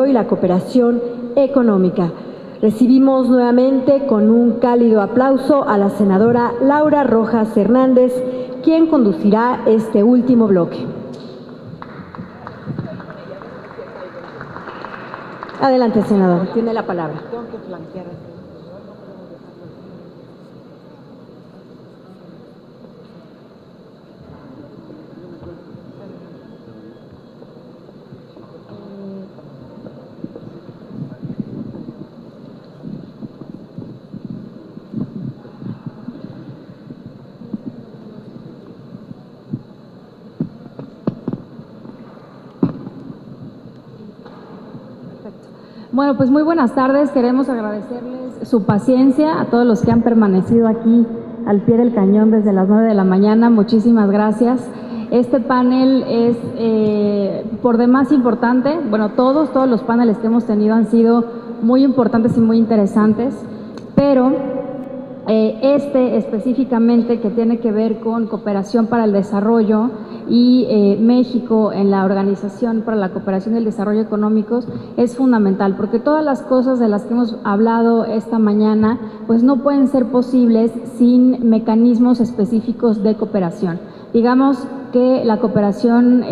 y la cooperación económica. Recibimos nuevamente con un cálido aplauso a la senadora Laura Rojas Hernández, quien conducirá este último bloque. Adelante, senadora, tiene la palabra. Bueno, pues muy buenas tardes. Queremos agradecerles su paciencia a todos los que han permanecido aquí al pie del cañón desde las 9 de la mañana. Muchísimas gracias. Este panel es por demás importante. Bueno, todos los paneles que hemos tenido han sido muy importantes y muy interesantes, pero este específicamente, que tiene que ver con cooperación para el desarrollo y México en la Organización para la Cooperación y el Desarrollo Económicos, es fundamental, porque todas las cosas de las que hemos hablado esta mañana pues no pueden ser posibles sin mecanismos específicos de cooperación. Digamos que la cooperación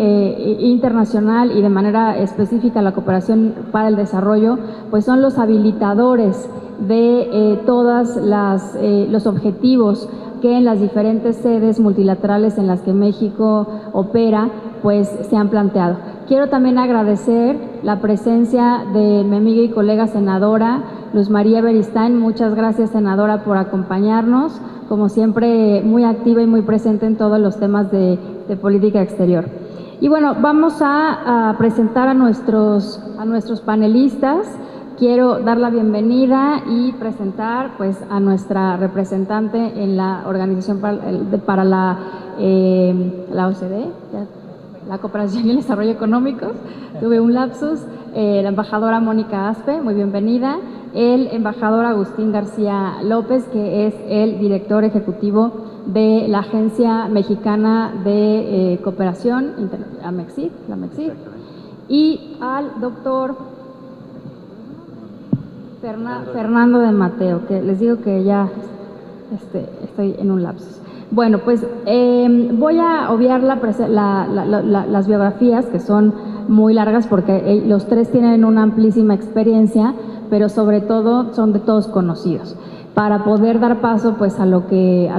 internacional y de manera específica la cooperación para el desarrollo pues son los habilitadores de todas los objetivos que en las diferentes sedes multilaterales en las que México opera pues se han planteado. Quiero también agradecer la presencia de mi amiga y colega senadora Luz María Beristain. Muchas gracias, senadora, por acompañarnos, como siempre muy activa y muy presente en todos los temas de política exterior. Y bueno, vamos a presentar a nuestros panelistas. Quiero dar la bienvenida y presentar pues a nuestra representante en la Organización para la OCDE, la Cooperación y el Desarrollo Económicos. Tuve un lapsus. La embajadora Mónica Aspe, muy bienvenida. El embajador Agustín García López, que es el director ejecutivo de la Agencia Mexicana de Cooperación, la MEXID, y al doctor Fernando de Mateo, que les digo que ya estoy en un lapsus. Bueno, pues voy a obviar las biografías, que son muy largas porque los tres tienen una amplísima experiencia, pero sobre todo son de todos conocidos, para poder dar paso pues a lo que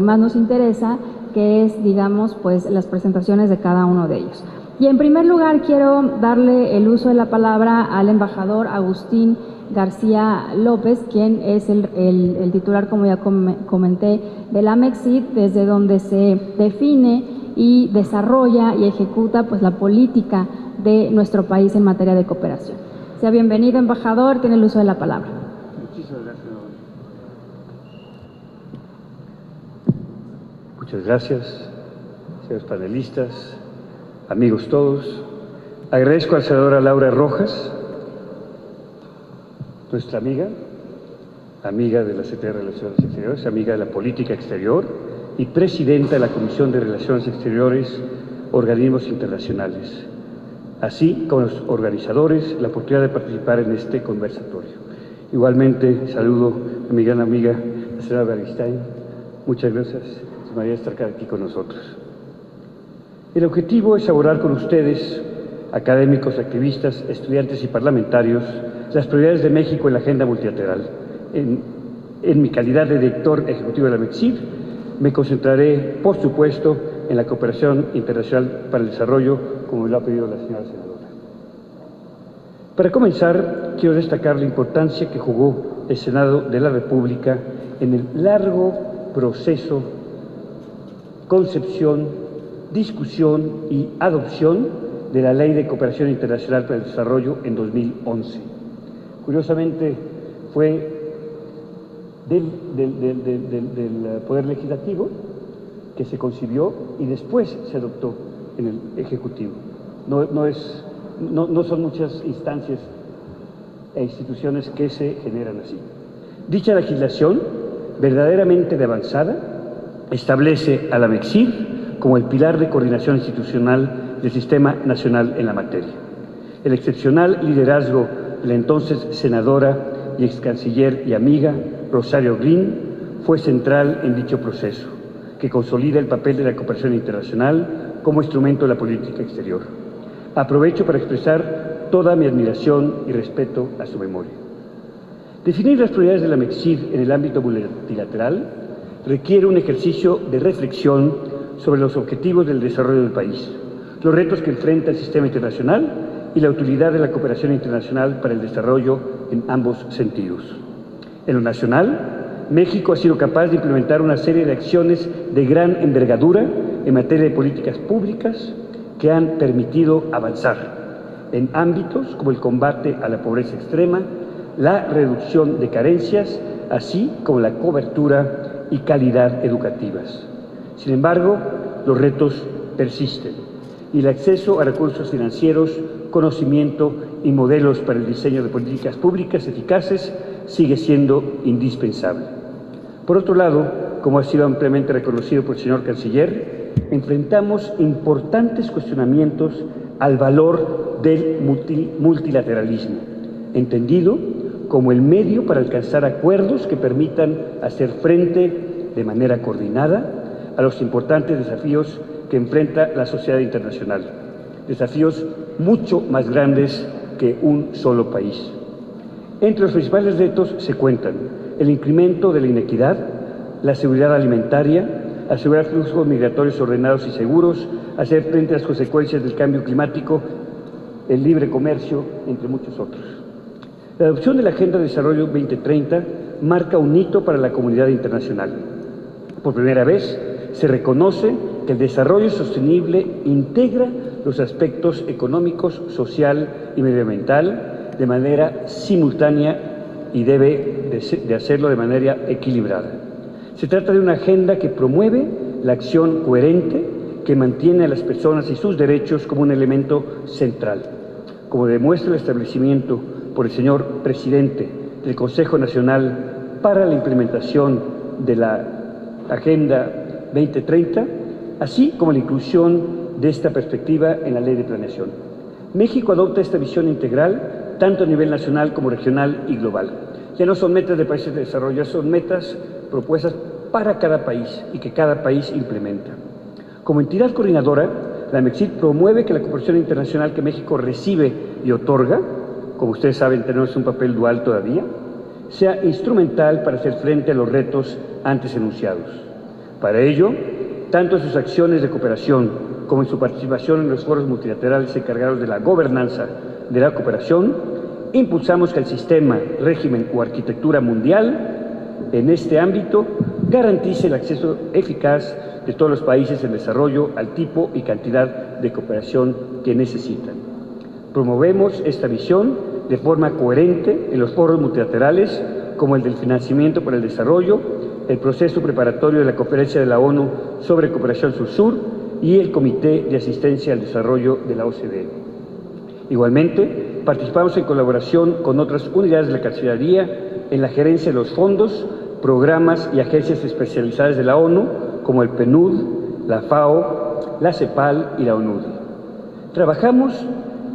más nos interesa, que es, digamos, pues las presentaciones de cada uno de ellos. Y en primer lugar quiero darle el uso de la palabra al embajador Agustín García López, quien es el titular, como ya comenté, de la MEXID, desde donde se define y desarrolla y ejecuta pues la política de nuestro país en materia de cooperación. Sea bienvenido, embajador, tiene el uso de la palabra. Muchísimas gracias. Muchas gracias, señores panelistas, amigos todos. Agradezco a la senadora Laura Rojas, nuestra amiga de la Secretaría de Relaciones Exteriores, amiga de la política exterior y presidenta de la Comisión de Relaciones Exteriores, Organismos Internacionales, así como los organizadores, la oportunidad de participar en este conversatorio. Igualmente saludo a mi gran amiga, la senadora Beristain. Muchas gracias, María, por estar aquí con nosotros. El objetivo es abordar con ustedes, académicos, activistas, estudiantes y parlamentarios, las prioridades de México en la agenda multilateral. En mi calidad de director ejecutivo de la MEXID, me concentraré, por supuesto, en la cooperación internacional para el desarrollo, como me lo ha pedido la señora senadora. Para comenzar, quiero destacar la importancia que jugó el Senado de la República en el largo proceso, concepción, discusión y adopción de la Ley de Cooperación Internacional para el Desarrollo en 2011. Curiosamente, fue del Poder Legislativo que se concibió y después se adoptó en el Ejecutivo. No son muchas instancias e instituciones que se generan así. Dicha legislación, verdaderamente de avanzada, establece a la MEXID como el pilar de coordinación institucional del Sistema Nacional en la materia. El excepcional liderazgo de la entonces senadora y ex canciller y amiga Rosario Green fue central en dicho proceso, que consolida el papel de la cooperación internacional como instrumento de la política exterior. Aprovecho para expresar toda mi admiración y respeto a su memoria. Definir las prioridades de la MECSID en el ámbito multilateral requiere un ejercicio de reflexión sobre los objetivos del desarrollo del país, los retos que enfrenta el sistema internacional y la utilidad de la cooperación internacional para el desarrollo en ambos sentidos. En lo nacional, México ha sido capaz de implementar una serie de acciones de gran envergadura en materia de políticas públicas que han permitido avanzar en ámbitos como el combate a la pobreza extrema, la reducción de carencias, así como la cobertura y calidad educativas. Sin embargo, los retos persisten y el acceso a recursos financieros, conocimiento y modelos para el diseño de políticas públicas eficaces sigue siendo indispensable. Por otro lado, como ha sido ampliamente reconocido por el señor canciller, enfrentamos importantes cuestionamientos al valor del multilateralismo, entendido como el medio para alcanzar acuerdos que permitan hacer frente de manera coordinada a los importantes desafíos que enfrenta la sociedad internacional, desafíos mucho más grandes que un solo país. Entre los principales retos se cuentan el incremento de la inequidad, la seguridad alimentaria, asegurar flujos migratorios ordenados y seguros, hacer frente a las consecuencias del cambio climático, el libre comercio, entre muchos otros. La adopción de la Agenda de Desarrollo 2030 marca un hito para la comunidad internacional. Por primera vez se reconoce que el desarrollo sostenible integra los aspectos económicos, social y medioambiental de manera simultánea y debe de hacerlo de manera equilibrada. Se trata de una agenda que promueve la acción coherente, que mantiene a las personas y sus derechos como un elemento central, como demuestra el establecimiento por el señor presidente del Consejo Nacional para la implementación de la Agenda 2030, así como la inclusión de esta perspectiva en la Ley de Planeación. México adopta esta visión integral tanto a nivel nacional como regional y global. Ya no son metas de países de desarrollo, son metas propuestas para cada país y que cada país implementa. Como entidad coordinadora, la MECSID promueve que la cooperación internacional que México recibe y otorga, como ustedes saben, tenemos un papel dual todavía, sea instrumental para hacer frente a los retos antes enunciados. Para ello, tanto en sus acciones de cooperación como en su participación en los foros multilaterales encargados de la gobernanza de la cooperación, impulsamos que el sistema, régimen o arquitectura mundial en este ámbito garantice el acceso eficaz de todos los países en desarrollo al tipo y cantidad de cooperación que necesitan. Promovemos esta visión de forma coherente en los foros multilaterales como el del financiamiento para el desarrollo, el proceso preparatorio de la Conferencia de la ONU sobre Cooperación Sur-Sur y el Comité de Asistencia al Desarrollo de la OCDE. Igualmente, participamos en colaboración con otras unidades de la Cancillería en la gerencia de los fondos, programas y agencias especializadas de la ONU, como el PNUD, la FAO, la CEPAL y la ONUDI. Trabajamos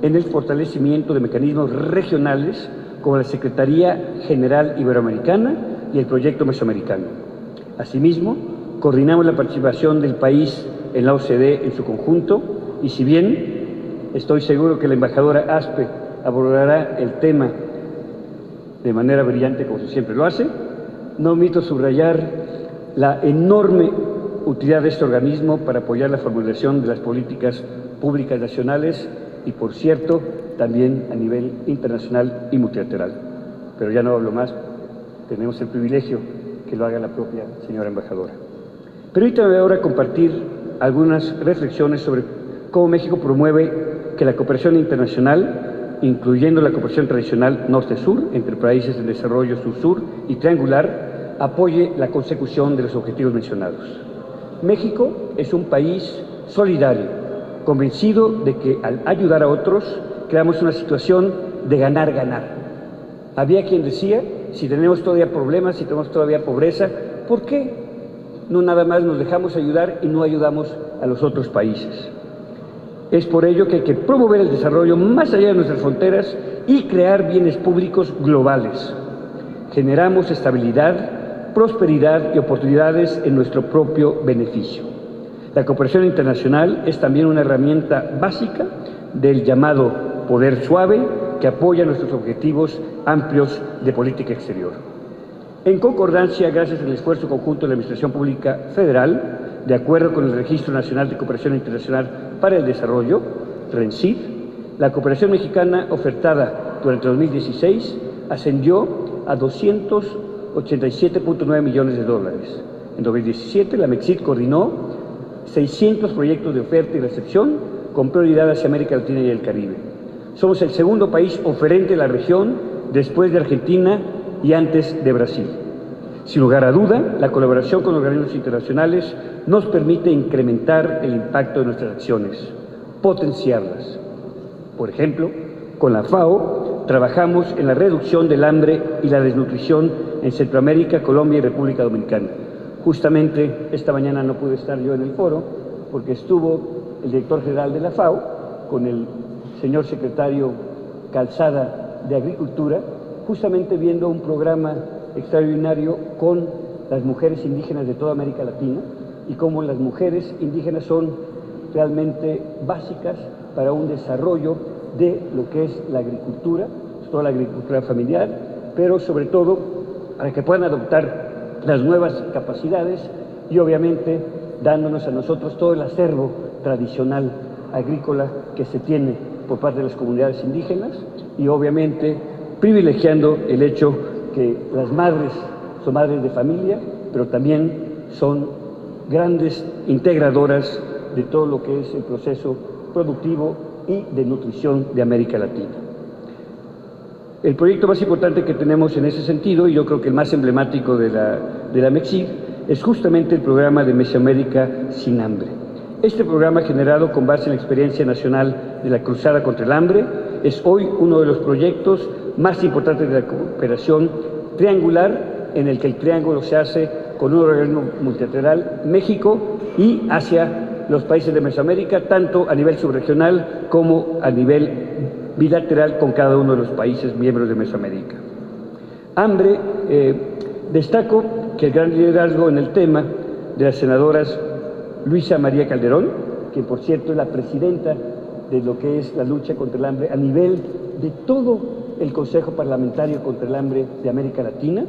en el fortalecimiento de mecanismos regionales como la Secretaría General Iberoamericana y el Proyecto Mesoamericano. Asimismo, coordinamos la participación del país en la OCDE en su conjunto y si bien estoy seguro que la embajadora Aspe abordará el tema de manera brillante como siempre lo hace, no omito subrayar la enorme utilidad de este organismo para apoyar la formulación de las políticas públicas nacionales y, por cierto, también a nivel internacional y multilateral. Pero ya no hablo más, tenemos el privilegio que lo haga la propia señora embajadora. Permítanme ahora compartir algunas reflexiones sobre cómo México promueve que la cooperación internacional, incluyendo la cooperación tradicional norte-sur, entre países en desarrollo sur-sur y triangular, apoye la consecución de los objetivos mencionados. México es un país solidario, convencido de que al ayudar a otros creamos una situación de ganar-ganar. Había quien decía, si tenemos todavía problemas, si tenemos todavía pobreza, ¿por qué no nada más nos dejamos ayudar y no ayudamos a los otros países? Es por ello que hay que promover el desarrollo más allá de nuestras fronteras y crear bienes públicos globales. Generamos estabilidad, prosperidad y oportunidades en nuestro propio beneficio. La cooperación internacional es también una herramienta básica del llamado poder suave que apoya nuestros objetivos amplios de política exterior. En concordancia, gracias al esfuerzo conjunto de la Administración Pública Federal, de acuerdo con el Registro Nacional de Cooperación Internacional para el Desarrollo, RENCID, la cooperación mexicana ofertada durante 2016 ascendió a $287.9 millones. En 2017, la MEXID coordinó 600 proyectos de oferta y recepción con prioridad hacia América Latina y el Caribe. Somos el segundo país oferente de la región después de Argentina y antes de Brasil. Sin lugar a duda, la colaboración con organismos internacionales nos permite incrementar el impacto de nuestras acciones, potenciarlas. Por ejemplo, con la FAO trabajamos en la reducción del hambre y la desnutrición en Centroamérica, Colombia y República Dominicana. Justamente esta mañana no pude estar yo en el foro porque estuvo el director general de la FAO con el señor secretario Calzada de Agricultura, justamente viendo un programa extraordinario con las mujeres indígenas de toda América Latina y cómo las mujeres indígenas son realmente básicas para un desarrollo de lo que es la agricultura, toda la agricultura familiar, pero sobre todo para que puedan adoptar las nuevas capacidades y obviamente dándonos a nosotros todo el acervo tradicional agrícola que se tiene por parte de las comunidades indígenas y obviamente privilegiando el hecho que las madres son madres de familia, pero también son grandes integradoras de todo lo que es el proceso productivo y de nutrición de América Latina. El proyecto más importante que tenemos en ese sentido, y yo creo que el más emblemático de la MEXID, es justamente el programa de Mesoamérica sin hambre. Este programa, generado con base en la experiencia nacional de la Cruzada contra el Hambre, es hoy uno de los proyectos más importantes de la cooperación triangular, en el que el triángulo se hace con un organismo multilateral, México, y hacia los países de Mesoamérica, tanto a nivel subregional como a nivel bilateral con cada uno de los países miembros de Mesoamérica. Hambre, destaco que el gran liderazgo en el tema de las senadoras Luisa María Calderón, que por cierto es la presidenta de lo que es la lucha contra el hambre a nivel de todo el Consejo Parlamentario contra el Hambre de América Latina,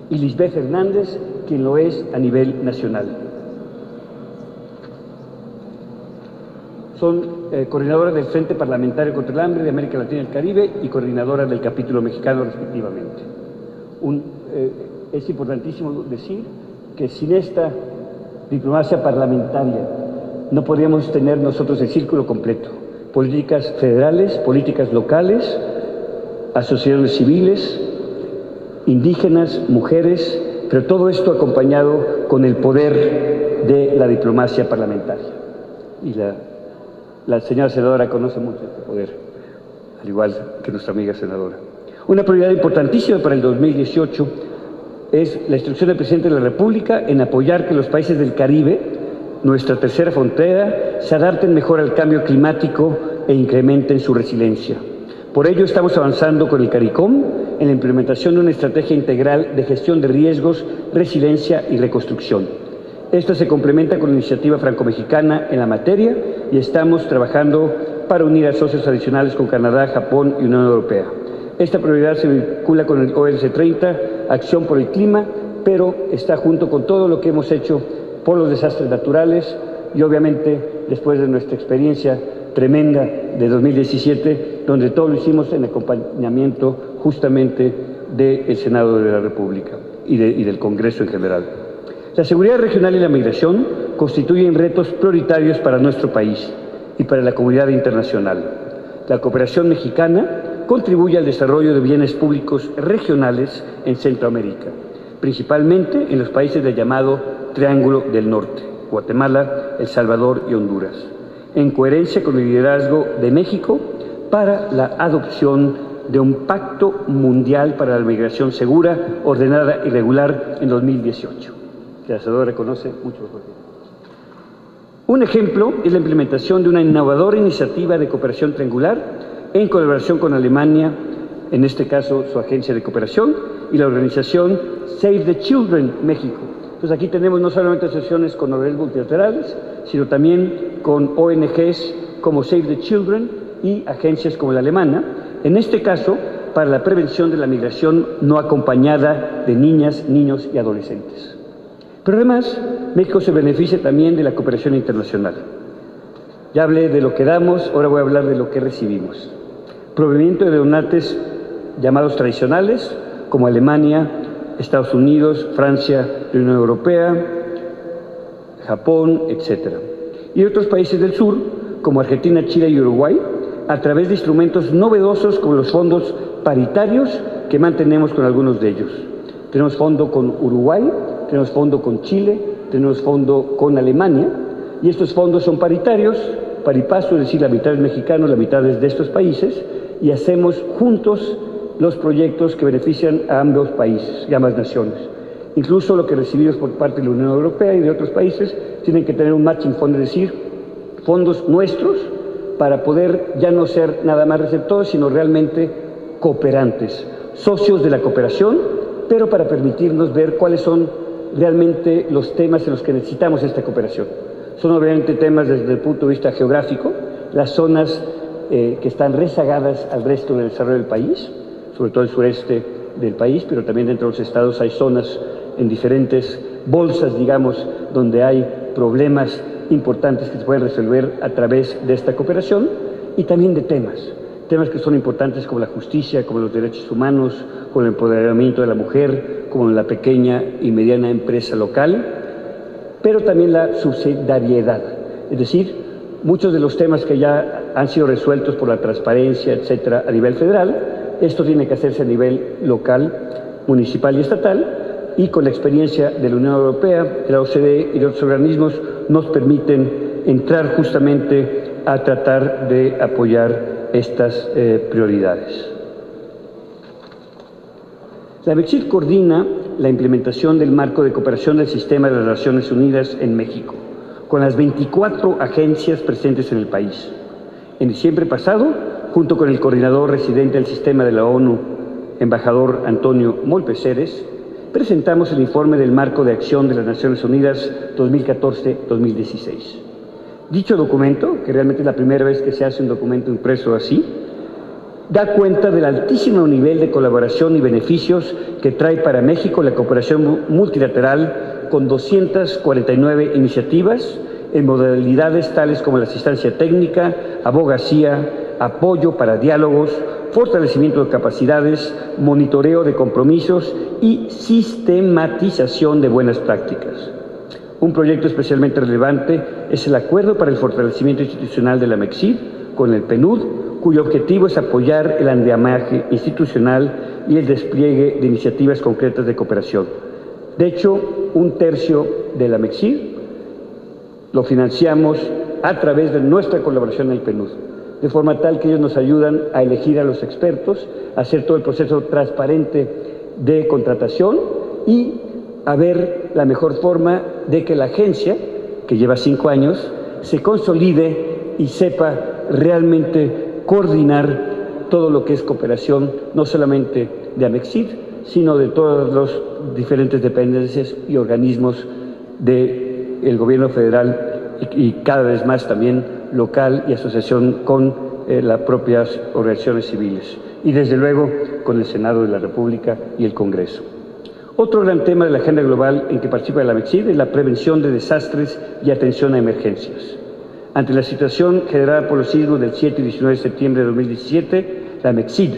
y Lisbeth Hernández, quien lo es a nivel nacional. Son coordinadoras del Frente Parlamentario contra el Hambre de América Latina y el Caribe y coordinadoras del capítulo mexicano respectivamente. Es importantísimo decir que sin esta diplomacia parlamentaria no podríamos tener nosotros el círculo completo. Políticas federales, políticas locales, asociaciones civiles, indígenas, mujeres, pero todo esto acompañado con el poder de la diplomacia parlamentaria. Y la señora senadora conoce mucho este poder, al igual que nuestra amiga senadora. Una prioridad importantísima para el 2018 es la instrucción del presidente de la República en apoyar que los países del Caribe, nuestra tercera frontera, se adapten mejor al cambio climático e incrementen su resiliencia. Por ello estamos avanzando con el CARICOM en la implementación de una estrategia integral de gestión de riesgos, resiliencia y reconstrucción. Esta se complementa con la iniciativa franco-mexicana en la materia y estamos trabajando para unir a socios adicionales con Canadá, Japón y Unión Europea. Esta prioridad se vincula con el OLC 30, Acción por el Clima, pero está junto con todo lo que hemos hecho por los desastres naturales y obviamente después de nuestra experiencia tremenda de 2017, donde todo lo hicimos en acompañamiento justamente del Senado de la República y del Congreso en general. La seguridad regional y la migración constituyen retos prioritarios para nuestro país y para la comunidad internacional. La cooperación mexicana contribuye al desarrollo de bienes públicos regionales en Centroamérica, principalmente en los países del llamado Triángulo del Norte, Guatemala, El Salvador y Honduras, en coherencia con el liderazgo de México para la adopción de un pacto mundial para la migración segura, ordenada y regular en 2018. Que la senadora reconoce mucho mejor que yo. Un ejemplo es la implementación de una innovadora iniciativa de cooperación triangular en colaboración con Alemania, en este caso su agencia de cooperación, y la organización Save the Children México. Entonces aquí tenemos no solamente sesiones con organismos multilaterales, sino también con ONGs como Save the Children y agencias como la alemana, en este caso para la prevención de la migración no acompañada de niñas, niños y adolescentes. Pero además, México se beneficia también de la cooperación internacional. Ya hablé de lo que damos, ahora voy a hablar de lo que recibimos. Proveniente de donates llamados tradicionales, como Alemania, Estados Unidos, Francia, la Unión Europea, Japón, etc. Y otros países del sur, como Argentina, Chile y Uruguay, a través de instrumentos novedosos como los fondos paritarios que mantenemos con algunos de ellos. Tenemos fondo con Uruguay, tenemos fondo con Chile, tenemos fondo con Alemania, y estos fondos son paritarios, par y paso, es decir, la mitad es mexicano, la mitad es de estos países, y hacemos juntos los proyectos que benefician a ambos países y a ambas naciones. Incluso lo que recibimos por parte de la Unión Europea y de otros países tienen que tener un matching fund, es decir, fondos nuestros para poder ya no ser nada más receptores, sino realmente cooperantes, socios de la cooperación, pero para permitirnos ver cuáles son realmente los temas en los que necesitamos esta cooperación. Son obviamente temas desde el punto de vista geográfico, las zonas que están rezagadas al resto del desarrollo del país, sobre todo el sureste del país, pero también dentro de los estados hay zonas en diferentes bolsas, digamos, donde hay problemas importantes que se pueden resolver a través de esta cooperación, y también de temas que son importantes como la justicia, como los derechos humanos, como el empoderamiento de la mujer, como la pequeña y mediana empresa local, pero también la subsidiariedad, es decir, muchos de los temas que ya han sido resueltos por la transparencia, etcétera, a nivel federal, esto tiene que hacerse a nivel local, municipal y estatal, y con la experiencia de la Unión Europea, de la OCDE y de otros organismos nos permiten entrar justamente a tratar de apoyar estas prioridades. La MECSID coordina la implementación del marco de cooperación del Sistema de las Naciones Unidas en México, con las 24 agencias presentes en el país. En diciembre pasado, junto con el coordinador residente del sistema de la ONU, embajador Antonio Molpeceres, presentamos el informe del Marco de Acción de las Naciones Unidas 2014-2016. Dicho documento, que realmente es la primera vez que se hace un documento impreso así, da cuenta del altísimo nivel de colaboración y beneficios que trae para México la cooperación multilateral, con 249 iniciativas en modalidades tales como la asistencia técnica, abogacía, apoyo para diálogos, fortalecimiento de capacidades, monitoreo de compromisos y sistematización de buenas prácticas. Un proyecto especialmente relevante es el Acuerdo para el Fortalecimiento Institucional de la MECSID con el PNUD, cuyo objetivo es apoyar el andamiaje institucional y el despliegue de iniciativas concretas de cooperación. De hecho, 1/3 de la MECSID lo financiamos a través de nuestra colaboración en el PNUD, de forma tal que ellos nos ayudan a elegir a los expertos, a hacer todo el proceso transparente de contratación y a ver la mejor forma de que la agencia, que lleva 5 años, se consolide y sepa realmente coordinar todo lo que es cooperación, no solamente de AMECSID, sino de todas las diferentes dependencias y organismos del gobierno federal y cada vez más también local y asociación con las propias organizaciones civiles y desde luego con el Senado de la República y el Congreso. Otro gran tema de la agenda global en que participa la MECSID es la prevención de desastres y atención a emergencias. Ante la situación generada por los sismos del 7 y 19 de septiembre de 2017, la MECSID,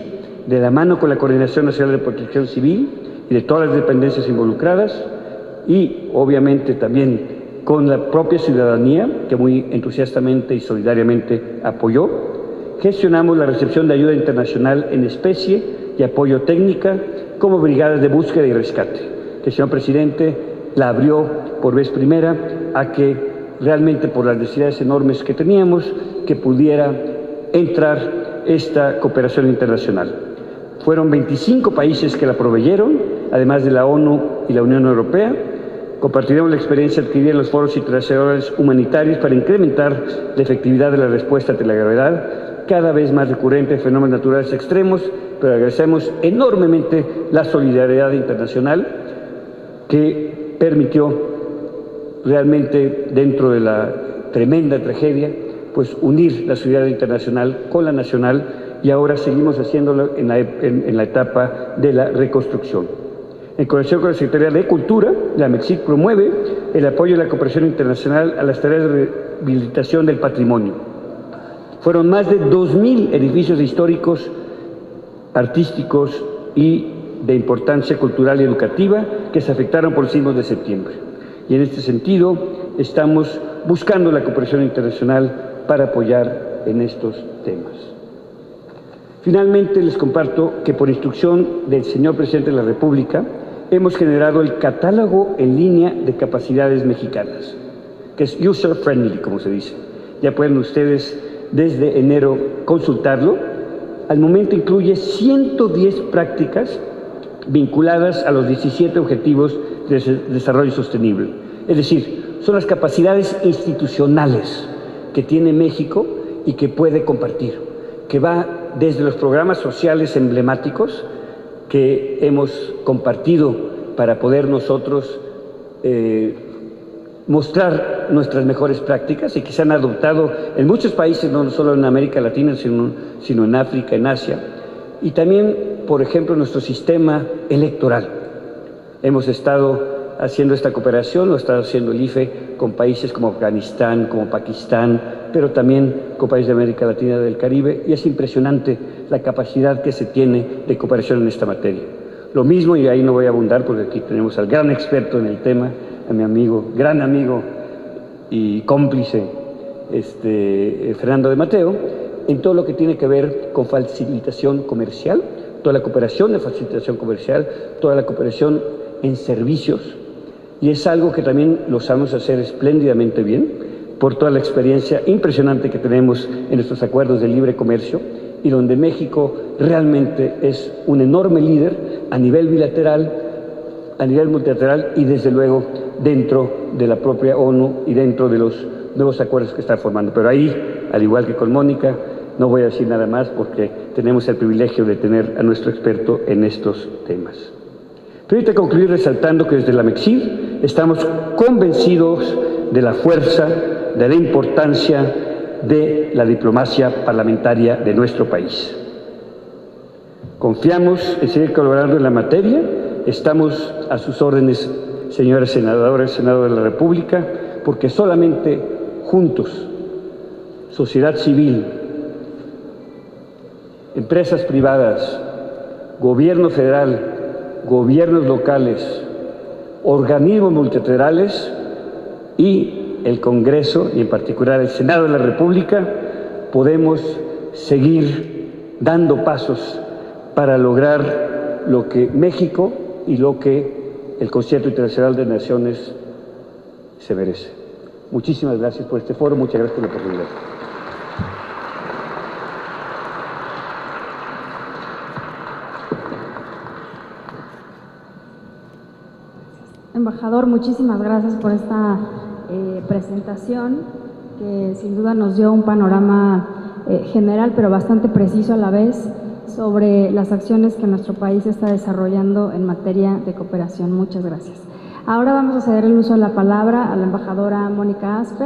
de la mano con la Coordinación Nacional de Protección Civil y de todas las dependencias involucradas, y obviamente también con la propia ciudadanía, que muy entusiastamente y solidariamente apoyó, gestionamos la recepción de ayuda internacional en especie y apoyo técnica como brigadas de búsqueda y rescate, que el señor presidente la abrió por vez primera a que realmente por las necesidades enormes que teníamos, que pudiera entrar esta cooperación internacional. Fueron 25 países que la proveyeron, además de la ONU y la Unión Europea, compartiremos la experiencia adquirida en los foros internacionales humanitarios para incrementar la efectividad de la respuesta ante la gravedad cada vez más recurrente de fenómenos naturales extremos, pero agradecemos enormemente la solidaridad internacional que permitió realmente, dentro de la tremenda tragedia, pues unir la solidaridad internacional con la nacional, y ahora seguimos haciéndolo en la etapa de la reconstrucción. En conexión con la Secretaría de Cultura, la MEXIC promueve el apoyo de la cooperación internacional a las tareas de rehabilitación del patrimonio. Fueron más de 2,000 edificios históricos, artísticos y de importancia cultural y educativa que se afectaron por los sismos de septiembre. Y en este sentido estamos buscando la cooperación internacional para apoyar en estos temas. Finalmente les comparto que por instrucción del señor Presidente de la República hemos generado el catálogo en línea de capacidades mexicanas, que es user-friendly, como se dice. Ya pueden ustedes desde enero consultarlo. Al momento incluye 110 prácticas vinculadas a los 17 Objetivos de Desarrollo Sostenible. Es decir, son las capacidades institucionales que tiene México y que puede compartir, que va desde los programas sociales emblemáticos que hemos compartido para poder nosotros mostrar nuestras mejores prácticas y que se han adoptado en muchos países, no solo en América Latina, sino en África, en Asia. Y también, por ejemplo, nuestro sistema electoral. Hemos estado haciendo esta cooperación, lo está haciendo el IFE con países como Afganistán, como Pakistán, pero también con países de América Latina y del Caribe, y es impresionante la capacidad que se tiene de cooperación en esta materia. Lo mismo, y ahí no voy a abundar porque aquí tenemos al gran experto en el tema, a mi amigo, gran amigo y cómplice, Fernando de Mateo, en todo lo que tiene que ver con facilitación comercial, toda la cooperación de facilitación comercial, toda la cooperación en servicios, y es algo que también lo sabemos hacer espléndidamente bien, por toda la experiencia impresionante que tenemos en nuestros acuerdos de libre comercio, y donde México realmente es un enorme líder a nivel bilateral, a nivel multilateral y desde luego dentro de la propia ONU y dentro de los nuevos acuerdos que está formando. Pero ahí, al igual que con Mónica, no voy a decir nada más porque tenemos el privilegio de tener a nuestro experto en estos temas. Permítame concluir resaltando que desde la MEXID estamos convencidos de la fuerza, de la importancia de la diplomacia parlamentaria de nuestro país. Confiamos en seguir colaborando en la materia. Estamos a sus órdenes, señores senadores, Senado de la República, porque solamente juntos, sociedad civil, empresas privadas, gobierno federal, gobiernos locales, organismos multilaterales y el Congreso, y en particular el Senado de la República, podemos seguir dando pasos para lograr lo que México y lo que el Concierto Internacional de Naciones se merece. Muchísimas gracias por este foro, muchas gracias por la oportunidad. Embajador, muchísimas gracias por esta presentación que sin duda nos dio un panorama general pero bastante preciso a la vez sobre las acciones que nuestro país está desarrollando en materia de cooperación. Muchas gracias. Ahora vamos a ceder el uso de la palabra a la embajadora Mónica Aspe,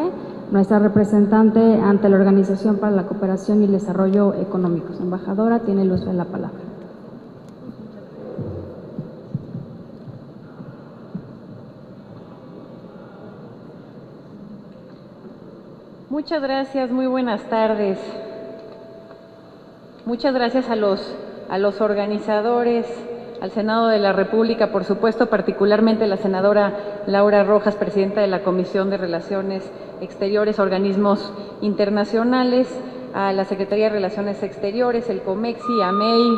nuestra representante ante la Organización para la Cooperación y el Desarrollo Económicos. Embajadora, tiene el uso de la palabra. Muchas gracias, muy buenas tardes. Muchas gracias a los organizadores, al Senado de la República, por supuesto, particularmente a la senadora Laura Rojas, presidenta de la Comisión de Relaciones Exteriores, Organismos Internacionales, a la Secretaría de Relaciones Exteriores, el COMEXI, AMEI,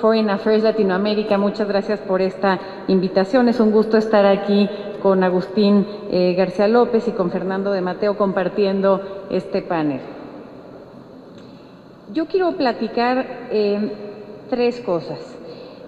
Foreign Affairs Latinoamérica. Muchas gracias por esta invitación. Es un gusto estar aquí con Agustín García López y con Fernando de Mateo compartiendo este panel. Yo quiero platicar tres cosas.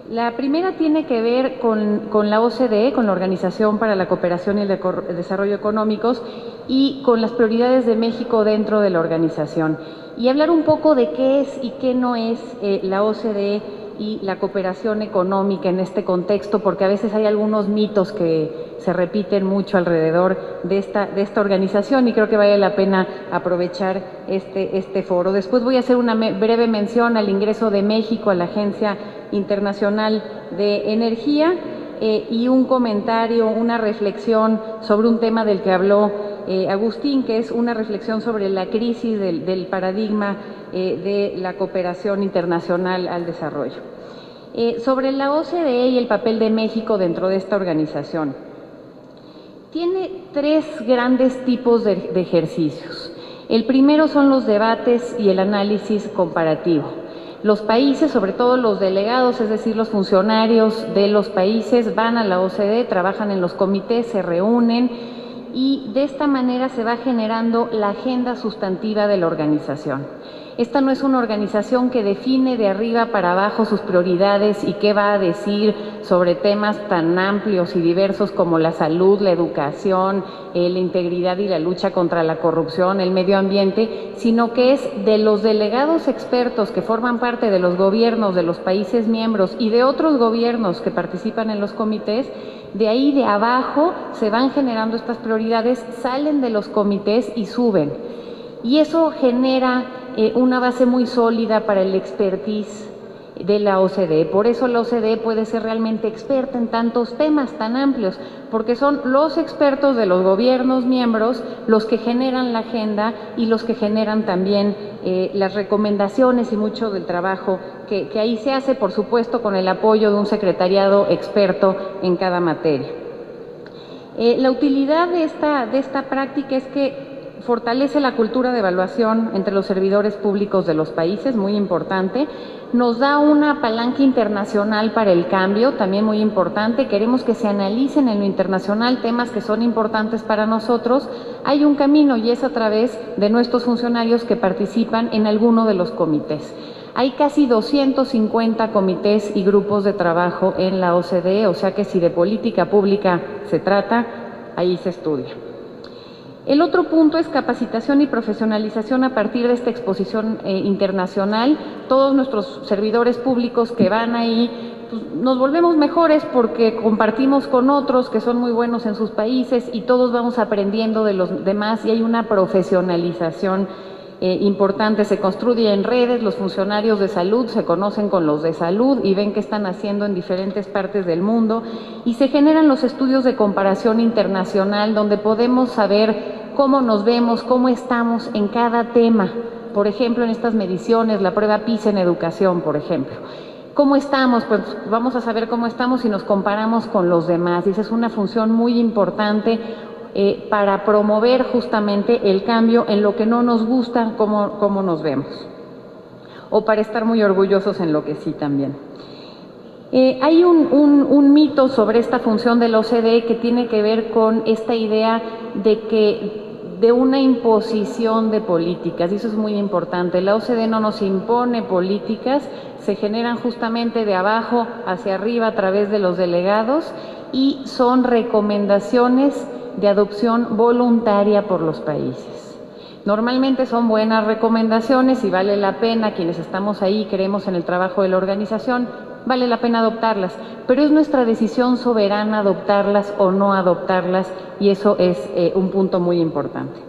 La primera tiene que ver con la OCDE, con la Organización para la Cooperación y el Desarrollo Económicos, y con las prioridades de México dentro de la organización. Y hablar un poco de qué es y qué no es la OCDE y la cooperación económica en este contexto, porque a veces hay algunos mitos que se repiten mucho alrededor de esta organización, y creo que vale la pena aprovechar este foro. Después voy a hacer una breve mención al ingreso de México a la Agencia Internacional de Energía, y un comentario, una reflexión sobre un tema del que habló Agustín, que es una reflexión sobre la crisis del paradigma de la cooperación internacional al desarrollo. Sobre la OCDE y el papel de México dentro de esta organización. Tiene tres grandes tipos de ejercicios. El primero son los debates y el análisis comparativo. Los países, sobre todo los delegados, es decir, los funcionarios de los países, van a la OCDE, trabajan en los comités, se reúnen, y de esta manera se va generando la agenda sustantiva de la organización. Esta no es una organización que define de arriba para abajo sus prioridades y qué va a decir sobre temas tan amplios y diversos como la salud, la educación, la integridad y la lucha contra la corrupción, el medio ambiente, sino que es de los delegados expertos que forman parte de los gobiernos de los países miembros y de otros gobiernos que participan en los comités. De ahí de abajo se van generando estas prioridades, salen de los comités y suben. Y eso genera una base muy sólida para el expertise de la OCDE. Por eso la OCDE puede ser realmente experta en tantos temas tan amplios, porque son los expertos de los gobiernos miembros los que generan la agenda y los que generan también las recomendaciones y mucho del trabajo que ahí se hace, por supuesto, con el apoyo de un secretariado experto en cada materia. La utilidad de esta práctica es que fortalece la cultura de evaluación entre los servidores públicos de los países, muy importante. Nos da una palanca internacional para el cambio, también muy importante. Queremos que se analicen en lo internacional temas que son importantes para nosotros. Hay un camino y es a través de nuestros funcionarios que participan en alguno de los comités. Hay casi 250 comités y grupos de trabajo en la OCDE, o sea que si de política pública se trata, ahí se estudia. El otro punto es capacitación y profesionalización a partir de esta exposición internacional. Todos nuestros servidores públicos que van ahí, pues, nos volvemos mejores porque compartimos con otros que son muy buenos en sus países y todos vamos aprendiendo de los demás, y hay una profesionalización importante. Se construye en redes, los funcionarios de salud se conocen con los de salud y ven qué están haciendo en diferentes partes del mundo, y se generan los estudios de comparación internacional donde podemos saber cómo nos vemos, cómo estamos en cada tema. Por ejemplo, en estas mediciones, la prueba PISA en educación, por ejemplo. ¿Cómo estamos? Pues vamos a saber cómo estamos si nos comparamos con los demás, y esa es una función muy importante para promover justamente el cambio en lo que no nos gusta, cómo nos vemos, o para estar muy orgullosos en lo que sí también. Hay un mito sobre esta función de la OCDE que tiene que ver con esta idea de una imposición de políticas, y eso es muy importante. La OCDE no nos impone políticas, se generan justamente de abajo hacia arriba a través de los delegados, y son recomendaciones de adopción voluntaria por los países. Normalmente son buenas recomendaciones y vale la pena, quienes estamos ahí, creemos en el trabajo de la organización, vale la pena adoptarlas, pero es nuestra decisión soberana adoptarlas o no adoptarlas, y eso es un punto muy importante.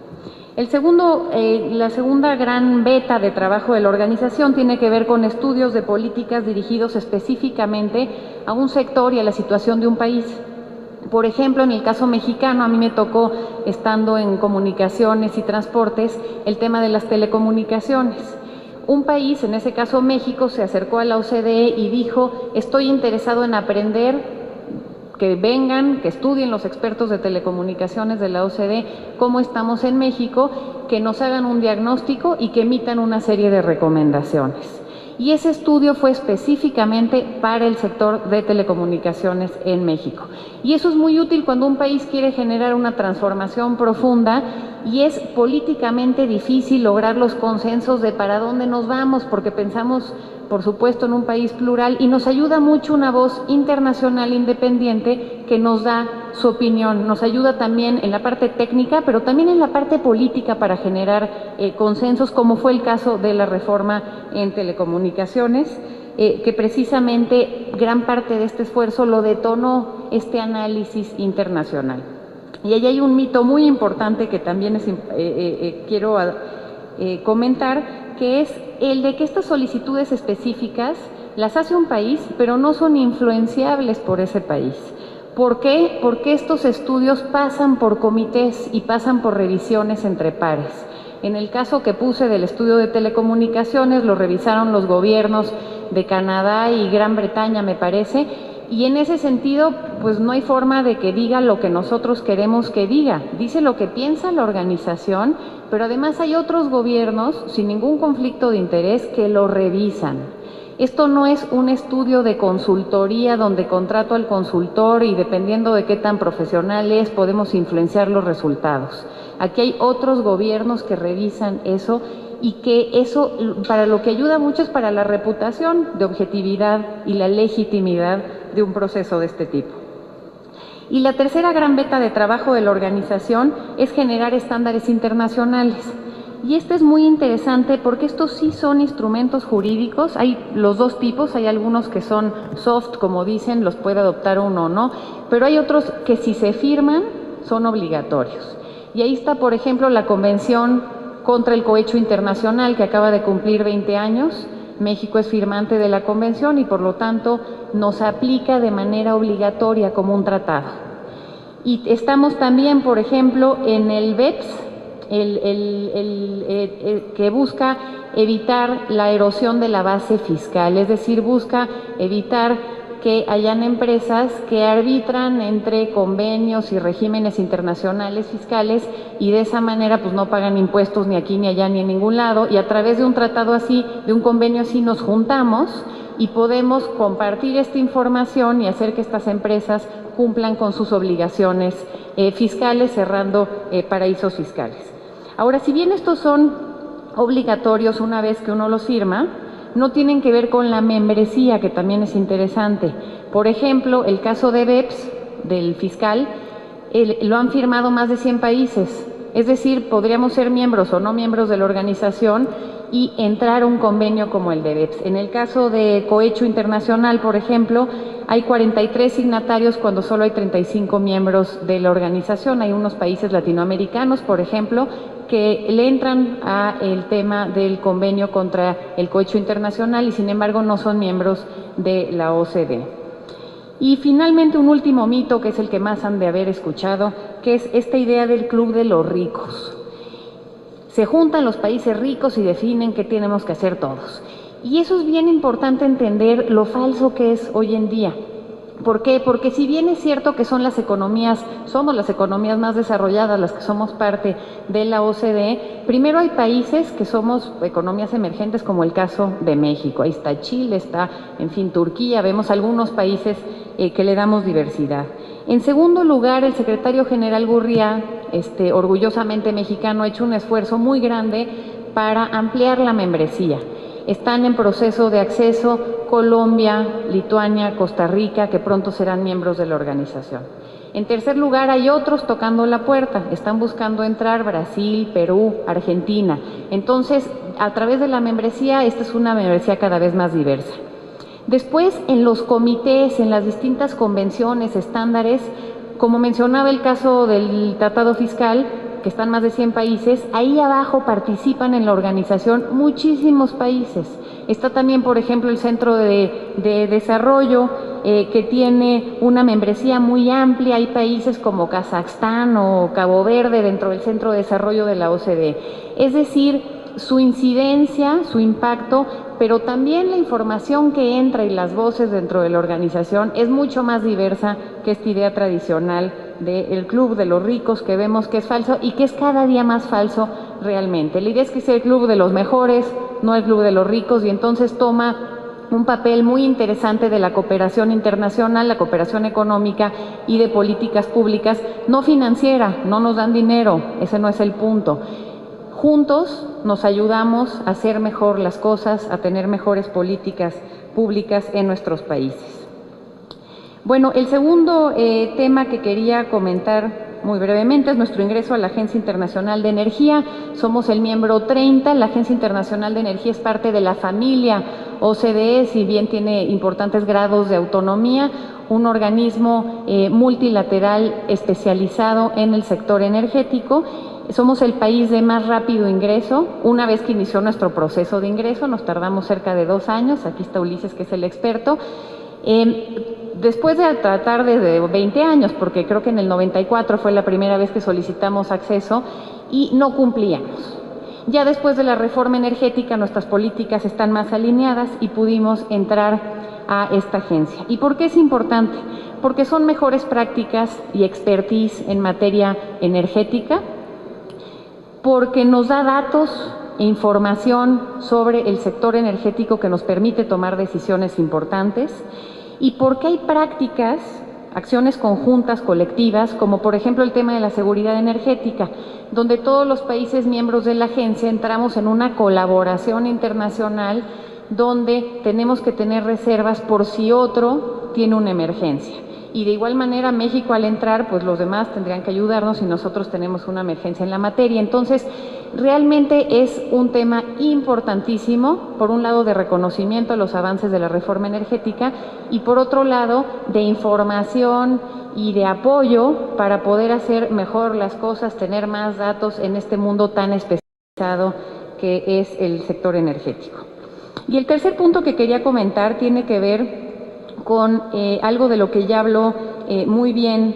La segunda gran beta de trabajo de la organización tiene que ver con estudios de políticas dirigidos específicamente a un sector y a la situación de un país. Por ejemplo, en el caso mexicano, a mí me tocó, estando en comunicaciones y transportes, el tema de las telecomunicaciones. Un país, en ese caso México, se acercó a la OCDE y dijo: estoy interesado en aprender, que vengan, que estudien los expertos de telecomunicaciones de la OCDE cómo estamos en México, que nos hagan un diagnóstico y que emitan una serie de recomendaciones. Y ese estudio fue específicamente para el sector de telecomunicaciones en México. Y eso es muy útil cuando un país quiere generar una transformación profunda y es políticamente difícil lograr los consensos de para dónde nos vamos, porque pensamos por supuesto en un país plural, y nos ayuda mucho una voz internacional independiente que nos da su opinión, nos ayuda también en la parte técnica, pero también en la parte política para generar consensos, como fue el caso de la reforma en telecomunicaciones, que precisamente gran parte de este esfuerzo lo detonó este análisis internacional. Y ahí hay un mito muy importante que también quiero comentar, que es el de que estas solicitudes específicas las hace un país, pero no son influenciables por ese país. ¿Por qué? Porque estos estudios pasan por comités y pasan por revisiones entre pares. En el caso que puse del estudio de telecomunicaciones, lo revisaron los gobiernos de Canadá y Gran Bretaña, me parece, y en ese sentido, pues no hay forma de que diga lo que nosotros queremos que diga. Dice lo que piensa la organización, pero además hay otros gobiernos, sin ningún conflicto de interés, que lo revisan. Esto no es un estudio de consultoría donde contrato al consultor y dependiendo de qué tan profesional es, podemos influenciar los resultados. Aquí hay otros gobiernos que revisan eso, y que eso para lo que ayuda mucho es para la reputación de objetividad y la legitimidad de un proceso de este tipo. Y la tercera gran beta de trabajo de la organización es generar estándares internacionales. Y este es muy interesante porque estos sí son instrumentos jurídicos, hay los dos tipos, hay algunos que son soft, como dicen, los puede adoptar uno o no, pero hay otros que si se firman son obligatorios. Y ahí está, por ejemplo, la Convención contra el Cohecho Internacional, que acaba de cumplir 20 años. México es firmante de la convención y por lo tanto nos aplica de manera obligatoria como un tratado. Y estamos también, por ejemplo, en el BEPS, que busca evitar la erosión de la base fiscal, es decir, busca evitar que hayan empresas que arbitran entre convenios y regímenes internacionales fiscales y de esa manera pues no pagan impuestos ni aquí ni allá ni en ningún lado, y a través de un tratado así, de un convenio así, nos juntamos y podemos compartir esta información y hacer que estas empresas cumplan con sus obligaciones fiscales, cerrando paraísos fiscales. Ahora, si bien estos son obligatorios una vez que uno los firma, no tienen que ver con la membresía, que también es interesante. Por ejemplo, el caso de BEPS, del fiscal, lo han firmado más de 100 países. Es decir, podríamos ser miembros o no miembros de la organización y entrar a un convenio como el de BEPS. En el caso de Cohecho Internacional, por ejemplo, hay 43 signatarios cuando solo hay 35 miembros de la organización. Hay unos países latinoamericanos, por ejemplo, que le entran a el tema del convenio contra el cohecho internacional y sin embargo no son miembros de la OCDE. Y finalmente un último mito, que es el que más han de haber escuchado, que es esta idea del club de los ricos. Se juntan los países ricos y definen qué tenemos que hacer todos. Y eso es bien importante entender lo falso que es hoy en día. ¿Por qué? Porque si bien es cierto que somos las economías más desarrolladas, las que somos parte de la OCDE, primero hay países que somos economías emergentes, como el caso de México. Ahí está Chile, está, en fin, Turquía, vemos algunos países que le damos diversidad. En segundo lugar, el secretario general Gurría, orgullosamente mexicano, ha hecho un esfuerzo muy grande para ampliar la membresía. Están en proceso de acceso Colombia, Lituania, Costa Rica, que pronto serán miembros de la organización. En tercer lugar, hay otros tocando la puerta, están buscando entrar Brasil, Perú, Argentina. Entonces, a través de la membresía, esta es una membresía cada vez más diversa. Después, en los comités, en las distintas convenciones, estándares, como mencionaba el caso del tratado fiscal, que están más de 100 países, ahí abajo participan en la organización muchísimos países. Está también, por ejemplo, el Centro de Desarrollo, que tiene una membresía muy amplia. Hay países como Kazajstán o Cabo Verde dentro del Centro de Desarrollo de la OCDE. Es decir, su incidencia, su impacto, pero también la información que entra y las voces dentro de la organización es mucho más diversa que esta idea tradicional del club de los ricos, que vemos que es falso y que es cada día más falso realmente. La idea es que sea el club de los mejores, no el club de los ricos, y entonces toma un papel muy interesante de la cooperación internacional, la cooperación económica y de políticas públicas, no financiera, no nos dan dinero, ese no es el punto. Juntos nos ayudamos a hacer mejor las cosas, a tener mejores políticas públicas en nuestros países. Bueno, el segundo tema que quería comentar muy brevemente es nuestro ingreso a la Agencia Internacional de Energía. Somos el miembro 30, la Agencia Internacional de Energía es parte de la familia OCDE, si bien tiene importantes grados de autonomía, un organismo multilateral especializado en el sector energético. Somos el país de más rápido ingreso. Una vez que inició nuestro proceso de ingreso, nos tardamos cerca de 2 años, aquí está Ulises, que es el experto. Después de tratar desde 20 años, porque creo que en el 94 fue la primera vez que solicitamos acceso y no cumplíamos. Ya después de la reforma energética nuestras políticas están más alineadas y pudimos entrar a esta agencia. ¿Y por qué es importante? Porque son mejores prácticas y expertise en materia energética, porque nos da datos e información sobre el sector energético que nos permite tomar decisiones importantes, y porque hay prácticas, acciones conjuntas, colectivas, como por ejemplo el tema de la seguridad energética, donde todos los países miembros de la agencia entramos en una colaboración internacional donde tenemos que tener reservas por si otro tiene una emergencia. Y de igual manera México al entrar, pues los demás tendrían que ayudarnos si nosotros tenemos una emergencia en la materia. Entonces, realmente es un tema importantísimo, por un lado de reconocimiento a los avances de la reforma energética y por otro lado de información y de apoyo para poder hacer mejor las cosas, tener más datos en este mundo tan especializado que es el sector energético. Y el tercer punto que quería comentar tiene que ver con algo de lo que ya habló muy bien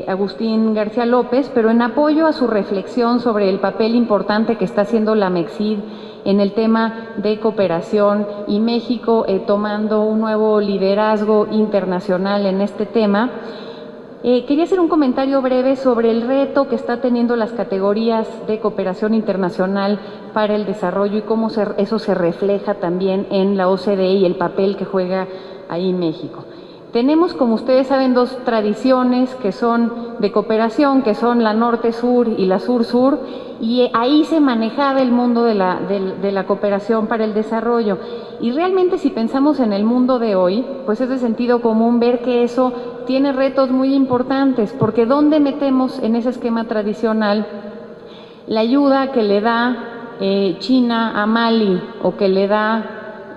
Agustín García López, pero en apoyo a su reflexión sobre el papel importante que está haciendo la MEXID en el tema de cooperación y México tomando un nuevo liderazgo internacional en este tema. Quería hacer un comentario breve sobre el reto que está teniendo las categorías de cooperación internacional para el desarrollo y cómo eso se refleja también en la OCDE y el papel que juega ahí México. Tenemos, como ustedes saben, 2 tradiciones que son de cooperación, que son la norte-sur y la sur-sur, y ahí se manejaba el mundo de la cooperación para el desarrollo. Y realmente si pensamos en el mundo de hoy, pues es de sentido común ver que eso tiene retos muy importantes, porque ¿dónde metemos en ese esquema tradicional la ayuda que le da China a Mali o que le da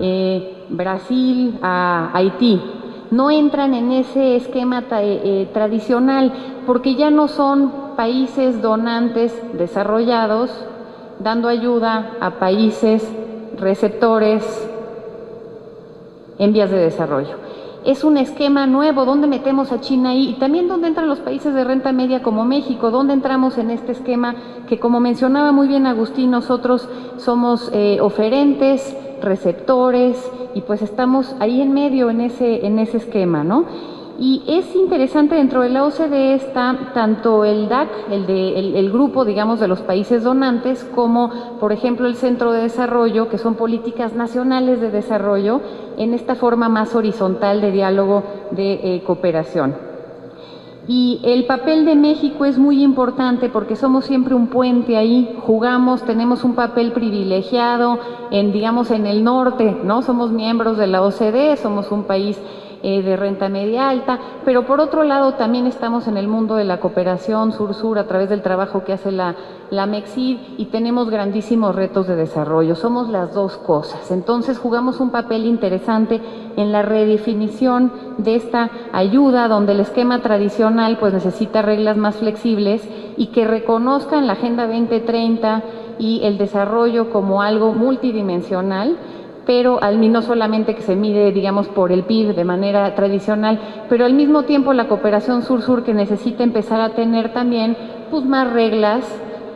Brasil a Haití? No entran en ese esquema tradicional porque ya no son países donantes desarrollados dando ayuda a países receptores en vías de desarrollo. Es un esquema nuevo. ¿Dónde metemos a China ahí? Y también dónde entran los países de renta media como México. ¿Dónde entramos en este esquema que, como mencionaba muy bien Agustín, nosotros somos oferentes, receptores, y pues estamos ahí en medio en ese esquema, ¿no? Y es interesante, dentro de la OCDE está tanto el DAC, el grupo, digamos, de los países donantes, como, por ejemplo, el Centro de Desarrollo, que son políticas nacionales de desarrollo, en esta forma más horizontal de diálogo de cooperación. Y el papel de México es muy importante porque somos siempre un puente ahí, jugamos, tenemos un papel privilegiado digamos, en el norte, ¿no? Somos miembros de la OCDE, somos un país de renta media alta, pero por otro lado también estamos en el mundo de la cooperación sur-sur a través del trabajo que hace la MEXID y tenemos grandísimos retos de desarrollo, somos las 2 cosas. Entonces jugamos un papel interesante en la redefinición de esta ayuda, donde el esquema tradicional pues necesita reglas más flexibles y que reconozcan la Agenda 2030 y el desarrollo como algo multidimensional, pero no solamente que se mide, digamos, por el PIB de manera tradicional, pero al mismo tiempo la cooperación sur-sur que necesita empezar a tener también pues más reglas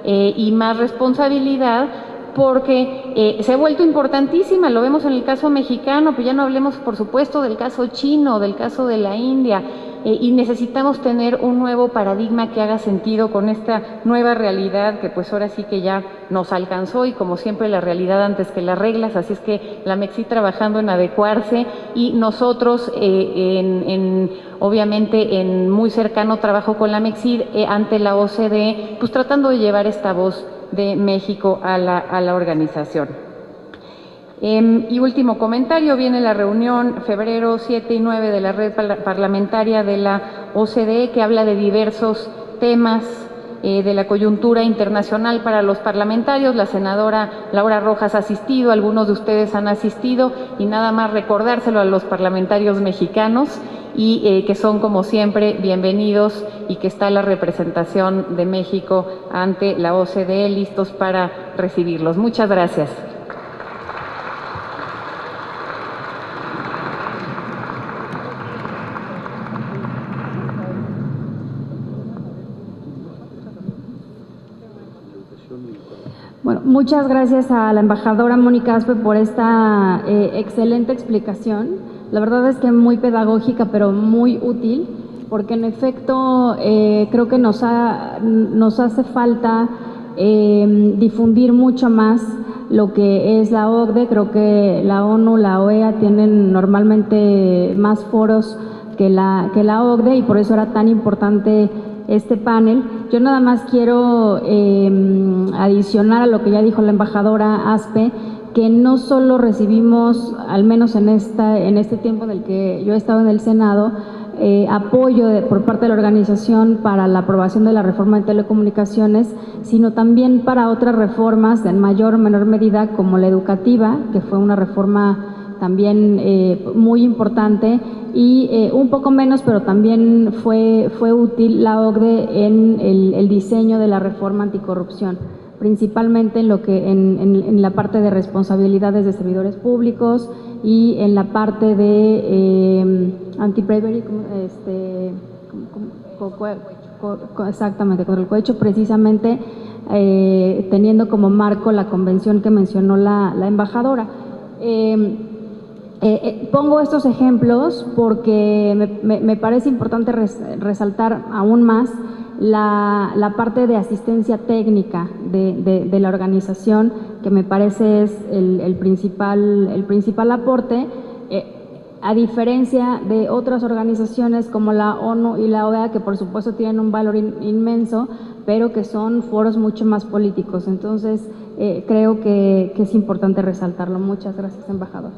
y más responsabilidad, porque se ha vuelto importantísima, lo vemos en el caso mexicano, pero ya no hablemos, por supuesto, del caso chino, del caso de la India, y necesitamos tener un nuevo paradigma que haga sentido con esta nueva realidad que pues ahora sí que ya nos alcanzó y como siempre la realidad antes que las reglas, así es que la MEXID trabajando en adecuarse y nosotros obviamente en muy cercano trabajo con la MEXID ante la OCDE, pues tratando de llevar esta voz de México a la organización. Y último comentario, viene la reunión febrero 7 y 9 de la red parlamentaria de la OCDE, que habla de diversos temas de la coyuntura internacional para los parlamentarios. La senadora Laura Rojas ha asistido, algunos de ustedes han asistido, y nada más recordárselo a los parlamentarios mexicanos y que son, como siempre, bienvenidos, y que está la representación de México ante la OCDE listos para recibirlos. Muchas gracias. Bueno, muchas gracias a la embajadora Mónica Aspe por esta excelente explicación. La verdad es que muy pedagógica, pero muy útil, porque en efecto creo que nos hace falta difundir mucho más lo que es la OCDE. Creo que la ONU, la OEA tienen normalmente más foros que la OCDE, y por eso era tan importante este panel. Yo nada más quiero adicionar a lo que ya dijo la embajadora Aspe, que no solo recibimos, al menos en este tiempo en el que yo he estado en el Senado, apoyo por parte de la organización para la aprobación de la reforma de telecomunicaciones, sino también para otras reformas en mayor o menor medida, como la educativa, que fue una reforma también muy importante, y un poco menos, pero también fue útil la OCDE en el diseño de la reforma anticorrupción, principalmente en la parte de responsabilidades de servidores públicos y en la parte de anti-bribery, exactamente, contra el cohecho, precisamente teniendo como marco la convención que mencionó la embajadora. Pongo estos ejemplos porque me parece importante resaltar aún más la parte de asistencia técnica de la organización, que me parece es el principal aporte, a diferencia de otras organizaciones como la ONU y la OEA, que por supuesto tienen un valor inmenso, pero que son foros mucho más políticos. Entonces, creo que es importante resaltarlo. Muchas gracias, embajador.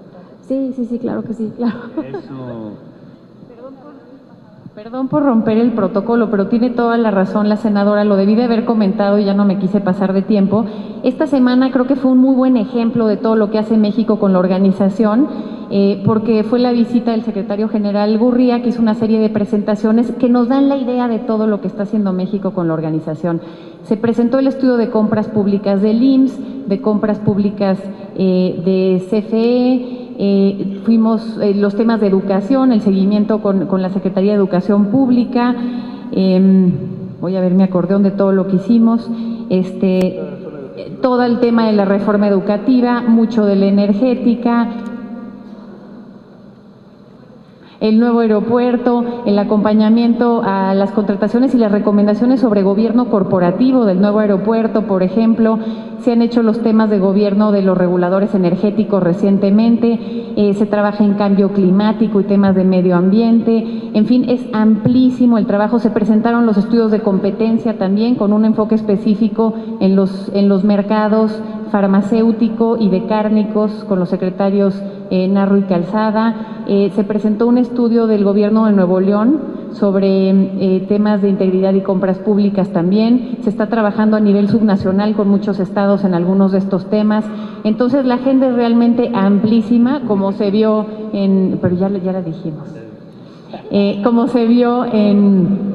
Sí, claro que sí, claro. Perdón por romper el protocolo, pero tiene toda la razón la senadora, lo debí de haber comentado y ya no me quise pasar de tiempo. Esta semana creo que fue un muy buen ejemplo de todo lo que hace México con la organización, porque fue la visita del secretario general Gurría, que hizo una serie de presentaciones que nos dan la idea de todo lo que está haciendo México con la organización. Se presentó el estudio de compras públicas del IMSS, de compras públicas de CFE, fuimos los temas de educación, el seguimiento con la Secretaría de Educación Pública, voy a ver mi acordeón de todo lo que hicimos, todo el tema de la reforma educativa, mucho de la energética, el nuevo aeropuerto, el acompañamiento a las contrataciones y las recomendaciones sobre gobierno corporativo del nuevo aeropuerto, por ejemplo. Se han hecho los temas de gobierno de los reguladores energéticos recientemente, se trabaja en cambio climático y temas de medio ambiente, en fin, es amplísimo el trabajo. Se presentaron los estudios de competencia también, con un enfoque específico en los mercados farmacéutico y de cárnicos, con los secretarios Narro y Calzada. Se presentó un estudio del gobierno de Nuevo León sobre temas de integridad y compras públicas también. Se está trabajando a nivel subnacional con muchos estados en algunos de estos temas. Entonces la agenda es realmente amplísima, como se vio pero ya la dijimos. Como se vio en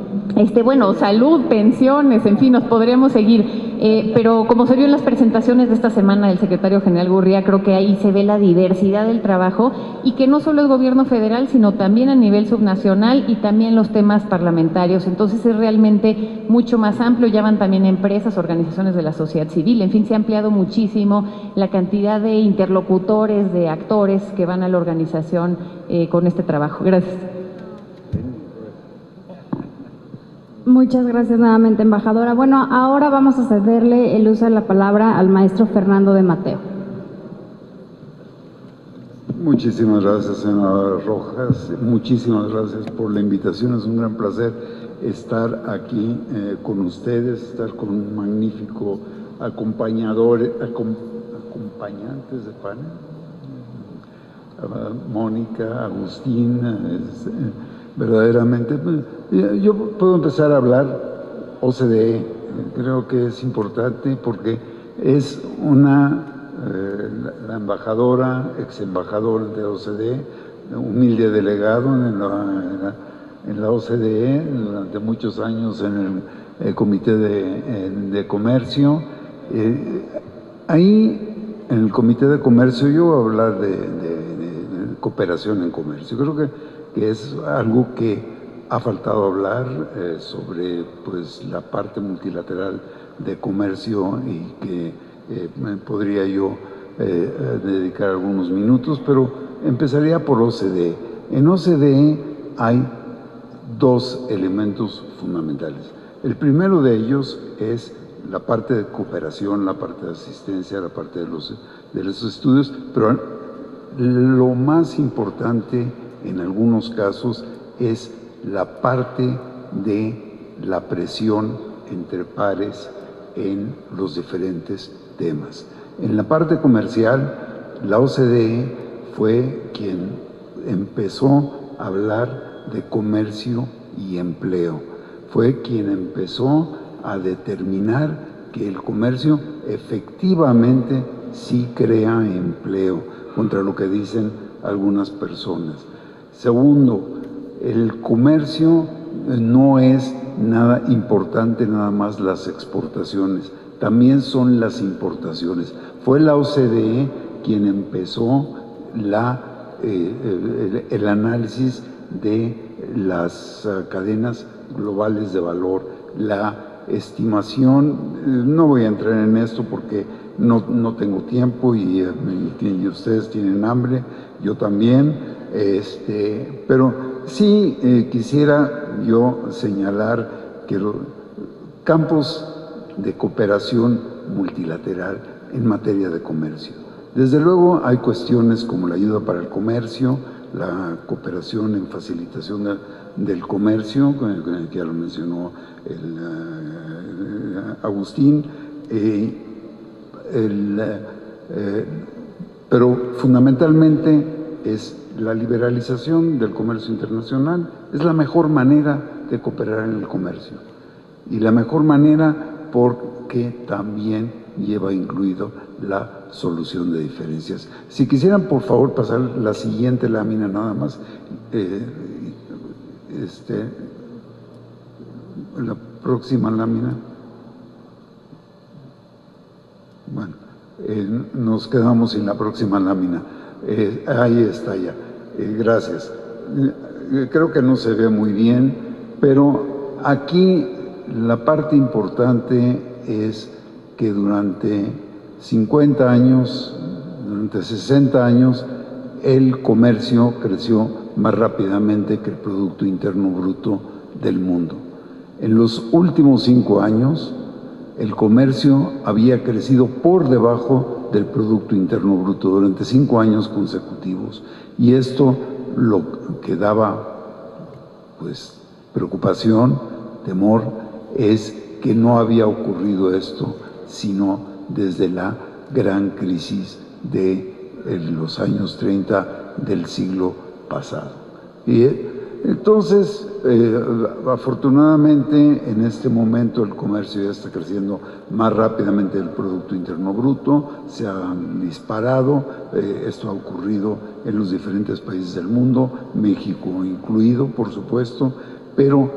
salud, pensiones, en fin, nos podríamos seguir. Pero como se vio en las presentaciones de esta semana del secretario general Gurría, creo que ahí se ve la diversidad del trabajo, y que no solo es gobierno federal, sino también a nivel subnacional y también los temas parlamentarios. Entonces es realmente mucho más amplio. Ya van también empresas, organizaciones de la sociedad civil, en fin, se ha ampliado muchísimo la cantidad de interlocutores, de actores que van a la organización con este trabajo. Gracias. Muchas gracias nuevamente, embajadora. Bueno, ahora vamos a cederle el uso de la palabra al maestro Fernando de Mateo. Muchísimas gracias, senadora Rojas. Muchísimas gracias por la invitación. Es un gran placer estar aquí con ustedes, estar con un magnífico acompañantes de panel, Mónica, Agustín, verdaderamente. Yo puedo empezar a hablar OCDE, creo que es importante porque es la embajadora, ex embajadora de OCDE, humilde delegado en la OCDE durante muchos años en el Comité de Comercio. Ahí, en el Comité de Comercio, yo voy a hablar de cooperación en comercio. Creo que es algo que ha faltado hablar sobre pues, la parte multilateral de comercio y que me podría yo dedicar algunos minutos, pero empezaría por OCDE. En OCDE hay dos elementos fundamentales. El primero de ellos es la parte de cooperación, la parte de asistencia, la parte de los estudios, pero lo más importante en algunos casos es la parte de la presión entre pares en los diferentes temas. En la parte comercial, la OCDE fue quien empezó a hablar de comercio y empleo. Fue quien empezó a determinar que el comercio efectivamente sí crea empleo, contra lo que dicen algunas personas. Segundo, el comercio no es nada importante, nada más las exportaciones, también son las importaciones. Fue la OCDE quien empezó el análisis de las cadenas globales de valor, la estimación. No voy a entrar en esto porque no tengo tiempo y ustedes tienen hambre, yo también, pero sí quisiera yo señalar que los campos de cooperación multilateral en materia de comercio. Desde luego hay cuestiones como la ayuda para el comercio, la cooperación en facilitación del comercio, que ya lo mencionó Agustín, pero fundamentalmente es la liberalización del comercio internacional. Es la mejor manera de cooperar en el comercio y la mejor manera porque también lleva incluido la solución de diferencias. Si quisieran por favor pasar la siguiente lámina nada más, la próxima lámina. Bueno, nos quedamos sin la próxima lámina. Ahí está ya. Gracias. Creo que no se ve muy bien, pero aquí la parte importante es que durante 50 años, durante 60 años, el comercio creció más rápidamente que el Producto Interno Bruto del mundo. En los últimos 5 años, el comercio había crecido por debajo del Producto Interno Bruto durante 5 años consecutivos. Y esto lo que daba pues, preocupación, temor, es que no había ocurrido esto, sino desde la gran crisis de los años 30 del siglo pasado. Y entonces, afortunadamente, en este momento el comercio ya está creciendo más rápidamente del Producto Interno Bruto, se ha disparado, esto ha ocurrido en los diferentes países del mundo, México incluido, por supuesto, pero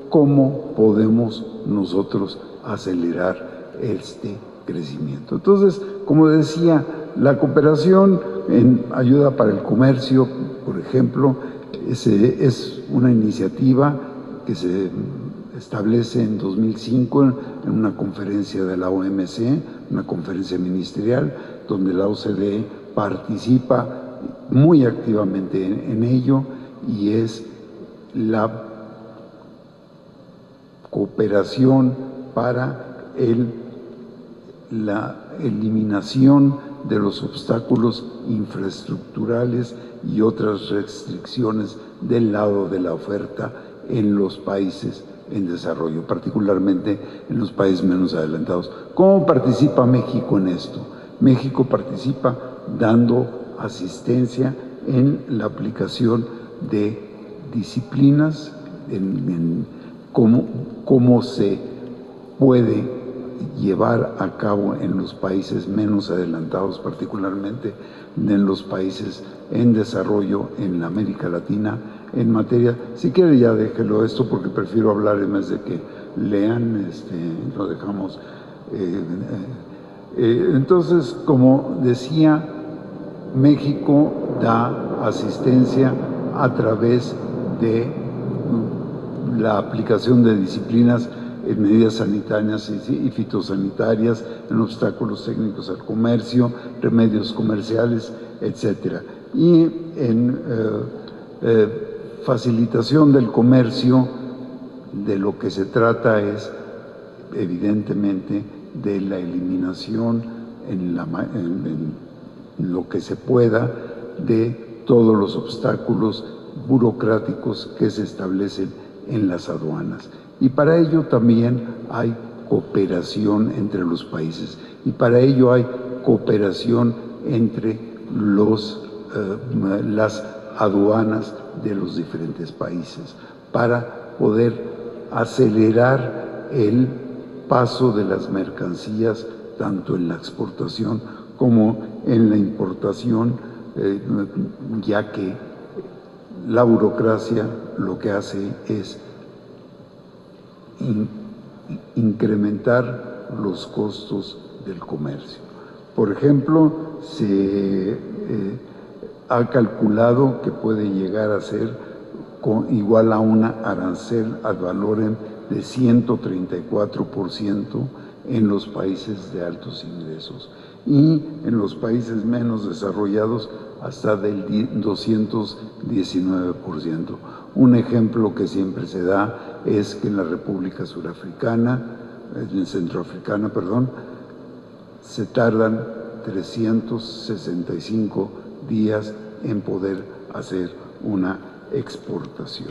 ¿cómo podemos nosotros acelerar este crecimiento? Entonces, como decía, la cooperación en ayuda para el comercio, por ejemplo, es una iniciativa que se establece en 2005 en una conferencia de la OMC, una conferencia ministerial, donde la OCDE participa muy activamente en ello, y es la cooperación para la eliminación de los obstáculos infraestructurales y otras restricciones del lado de la oferta en los países en desarrollo, particularmente en los países menos adelantados. ¿Cómo participa México en esto? México participa dando asistencia en la aplicación de disciplinas, en cómo se puede llevar a cabo en los países menos adelantados, particularmente en los países en desarrollo en América Latina, en materia, si quiere ya déjelo esto porque prefiero hablar en vez de que lean, lo dejamos. Entonces, como decía, México da asistencia a través de la aplicación de disciplinas en medidas sanitarias y fitosanitarias, en obstáculos técnicos al comercio, remedios comerciales, etc. Y en facilitación del comercio, de lo que se trata es, evidentemente, de la eliminación en lo que se pueda de todos los obstáculos burocráticos que se establecen en las aduanas. Y para ello también hay cooperación entre los países y para ello hay cooperación entre las aduanas de los diferentes países para poder acelerar el paso de las mercancías tanto en la exportación como en la importación, ya que la burocracia lo que hace es incrementar los costos del comercio. Por ejemplo, se ha calculado que puede llegar a ser igual a una arancel ad valorem de 134% en los países de altos ingresos y en los países menos desarrollados hasta del 219%. Un ejemplo que siempre se da es que en la República Centroafricana, se tardan 365 días en poder hacer una exportación.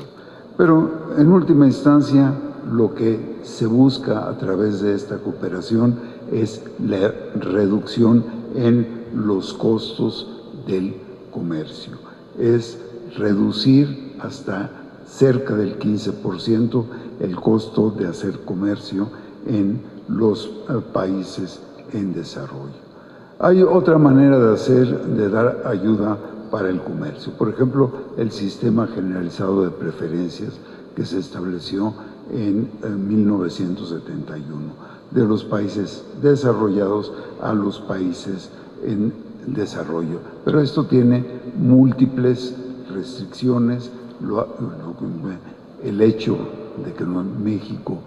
Pero en última instancia, lo que se busca a través de esta cooperación es la reducción en los costos del comercio. Es reducir hasta cerca del 15% el costo de hacer comercio en los países en desarrollo. Hay otra manera de dar ayuda para el comercio. Por ejemplo, el sistema generalizado de preferencias que se estableció en 1971, de los países desarrollados a los países en desarrollo. Pero esto tiene múltiples restricciones. El hecho de que México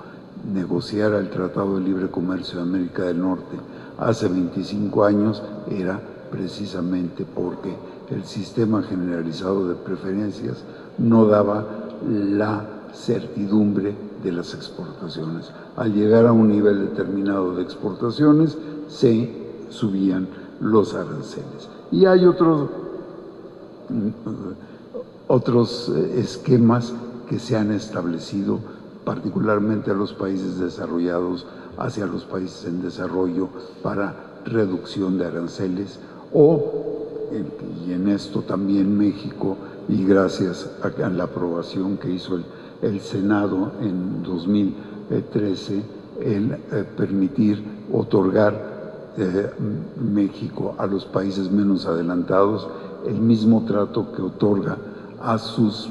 negociara el Tratado de Libre Comercio de América del Norte hace 25 años era precisamente porque el sistema generalizado de preferencias no daba la certidumbre de las exportaciones. Al llegar a un nivel determinado de exportaciones, se subían los aranceles. Y hay otros esquemas que se han establecido, particularmente a los países desarrollados hacia los países en desarrollo para reducción de aranceles y en esto también México, y gracias a la aprobación que hizo el Senado en 2013, el permitir otorgar México a los países menos adelantados el mismo trato que otorga a sus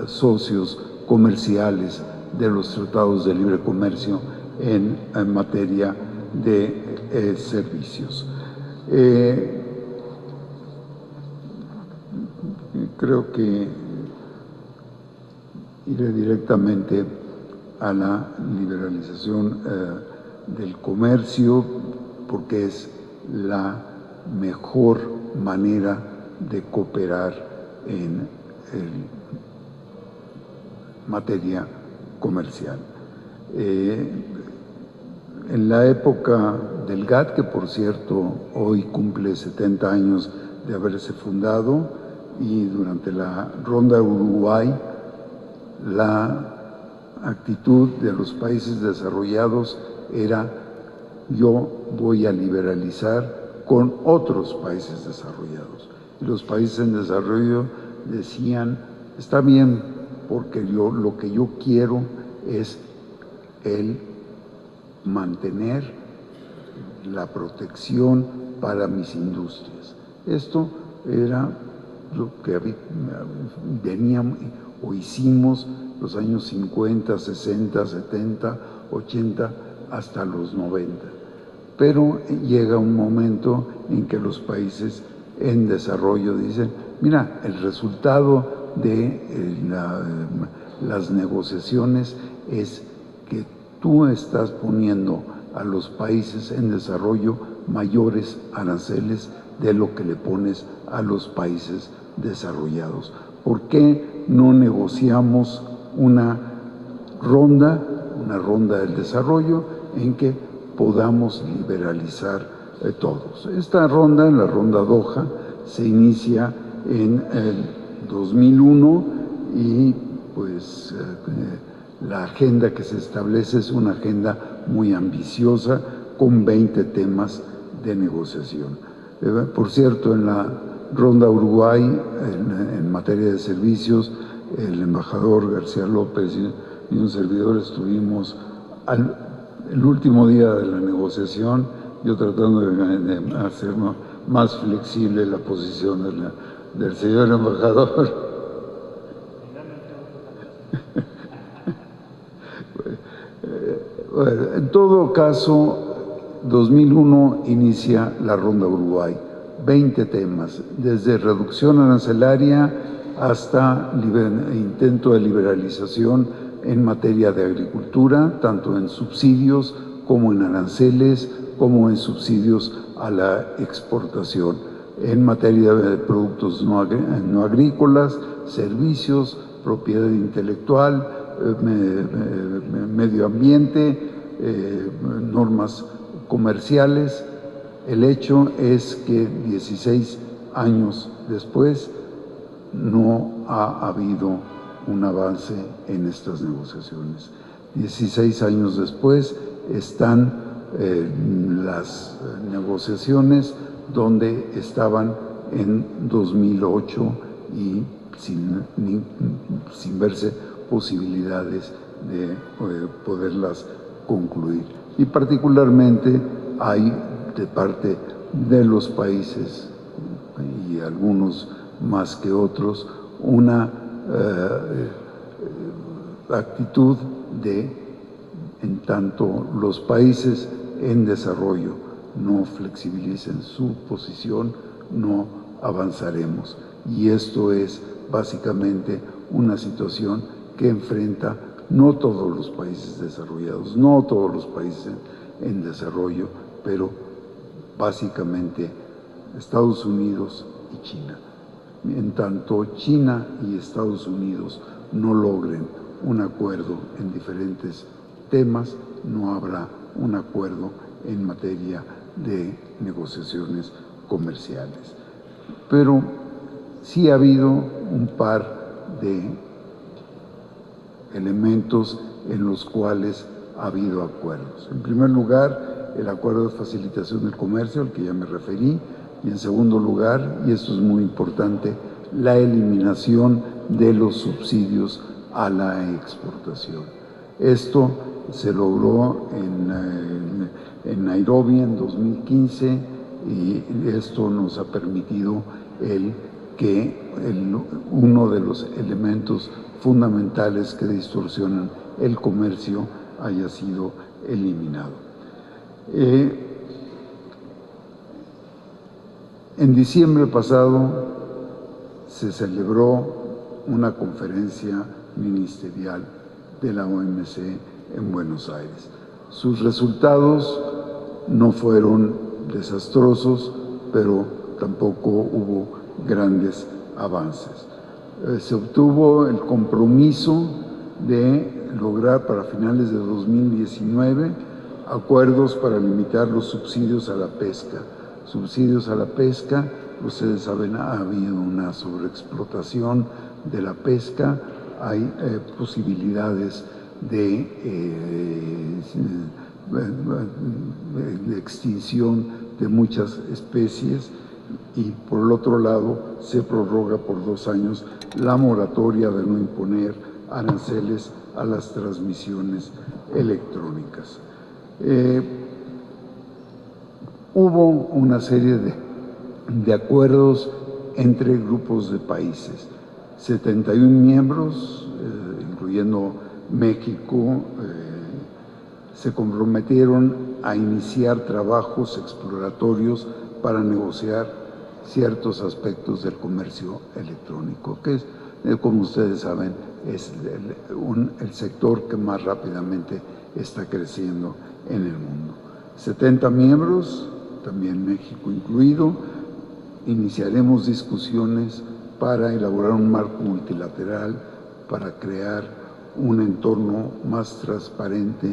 socios comerciales de los tratados de libre comercio en materia de servicios. Creo que iré directamente a la liberalización del comercio porque es la mejor manera de cooperar en materia comercial. En la época del GATT, que por cierto hoy cumple 70 años de haberse fundado, y durante la Ronda Uruguay, la actitud de los países desarrollados era: yo voy a liberalizar con otros países desarrollados. Y los países en desarrollo decían: está bien, porque lo que yo quiero es el mantener la protección para mis industrias. Esto era lo que veníamos o hicimos los años 50, 60, 70, 80, hasta los 90. Pero llega un momento en que los países en desarrollo dicen: mira, el resultado de las negociaciones es que tú estás poniendo a los países en desarrollo mayores aranceles de lo que le pones a los países desarrollados. ¿Por qué no negociamos una ronda del desarrollo en que podamos liberalizar todos? Esta ronda, la ronda Doha, se inicia en el 2001 y pues la agenda que se establece es una agenda muy ambiciosa con 20 temas de negociación. Por cierto, en la ronda Uruguay, en materia de servicios, el embajador García López y un servidor estuvimos el último día de la negociación, yo tratando de hacer más flexible la posición del señor embajador. Bueno, en todo caso, 2001 inicia la ronda Uruguay, 20 temas, desde reducción arancelaria hasta intento de liberalización en materia de agricultura, tanto en subsidios como en aranceles, como en subsidios a la exportación, en materia de productos no agrícolas, servicios, propiedad intelectual, medio ambiente, normas comerciales. El hecho es que 16 años después no ha habido un avance en estas negociaciones. 16 años después están las negociaciones donde estaban en 2008 y sin verse posibilidades de poderlas concluir. Y particularmente hay de parte de los países, y algunos más que otros, una actitud de, en tanto los países en desarrollo no flexibilicen su posición, no avanzaremos. Y esto es básicamente una situación que enfrenta no todos los países desarrollados, no todos los países en desarrollo, pero básicamente Estados Unidos y China. En tanto China y Estados Unidos no logren un acuerdo en diferentes temas, no habrá un acuerdo en materia de negociaciones comerciales. Pero sí ha habido un par de elementos en los cuales ha habido acuerdos. En primer lugar, el acuerdo de facilitación del comercio, al que ya me referí, y en segundo lugar, y esto es muy importante, la eliminación de los subsidios a la exportación. Esto se logró en Nairobi en 2015 y esto nos ha permitido que uno de los elementos fundamentales que distorsionan el comercio haya sido eliminado. En diciembre pasado se celebró una conferencia ministerial de la OMC en Buenos Aires. Sus resultados no fueron desastrosos, pero tampoco hubo grandes avances. Se obtuvo el compromiso de lograr para finales de 2019 acuerdos para limitar los subsidios a la pesca. Subsidios a la pesca, ustedes saben, ha habido una sobreexplotación de la pesca hay posibilidades de extinción de muchas especies, y por el otro lado se prorroga por 2 años la moratoria de no imponer aranceles a las transmisiones electrónicas. Hubo una serie de acuerdos entre grupos de países, 71 miembros, incluyendo México, se comprometieron a iniciar trabajos exploratorios para negociar ciertos aspectos del comercio electrónico, que es, como ustedes saben, es el sector que más rápidamente está creciendo en el mundo. 70 miembros, también México incluido, iniciaremos discusiones para elaborar un marco multilateral para crear un entorno más transparente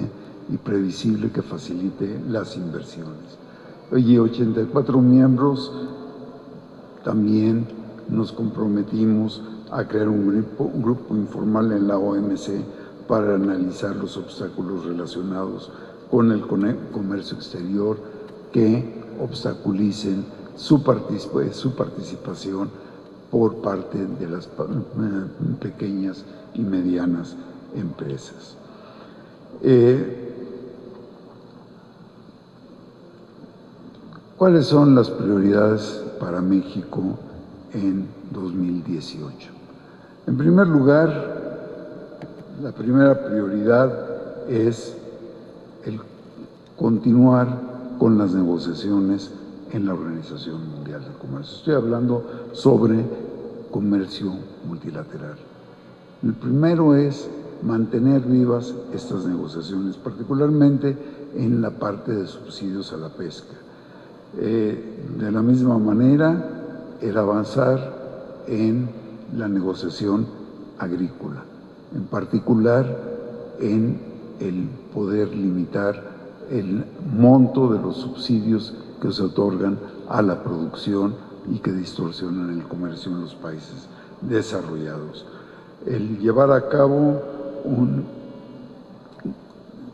y previsible que facilite las inversiones. Y 84 miembros también nos comprometimos a crear un grupo informal en la OMC para analizar los obstáculos relacionados con el comercio exterior que obstaculicen su participación por parte de las pequeñas y medianas empresas. ¿Cuáles son las prioridades para México en 2018? En primer lugar, la primera prioridad es el continuar con las negociaciones en la Organización Mundial del Comercio. Estoy hablando sobre comercio multilateral. El primero es mantener vivas estas negociaciones, particularmente en la parte de subsidios a la pesca. De la misma manera, el avanzar en la negociación agrícola, en particular en el poder limitar el monto de los subsidios que se otorgan a la producción y que distorsionan el comercio en los países desarrollados. El llevar a cabo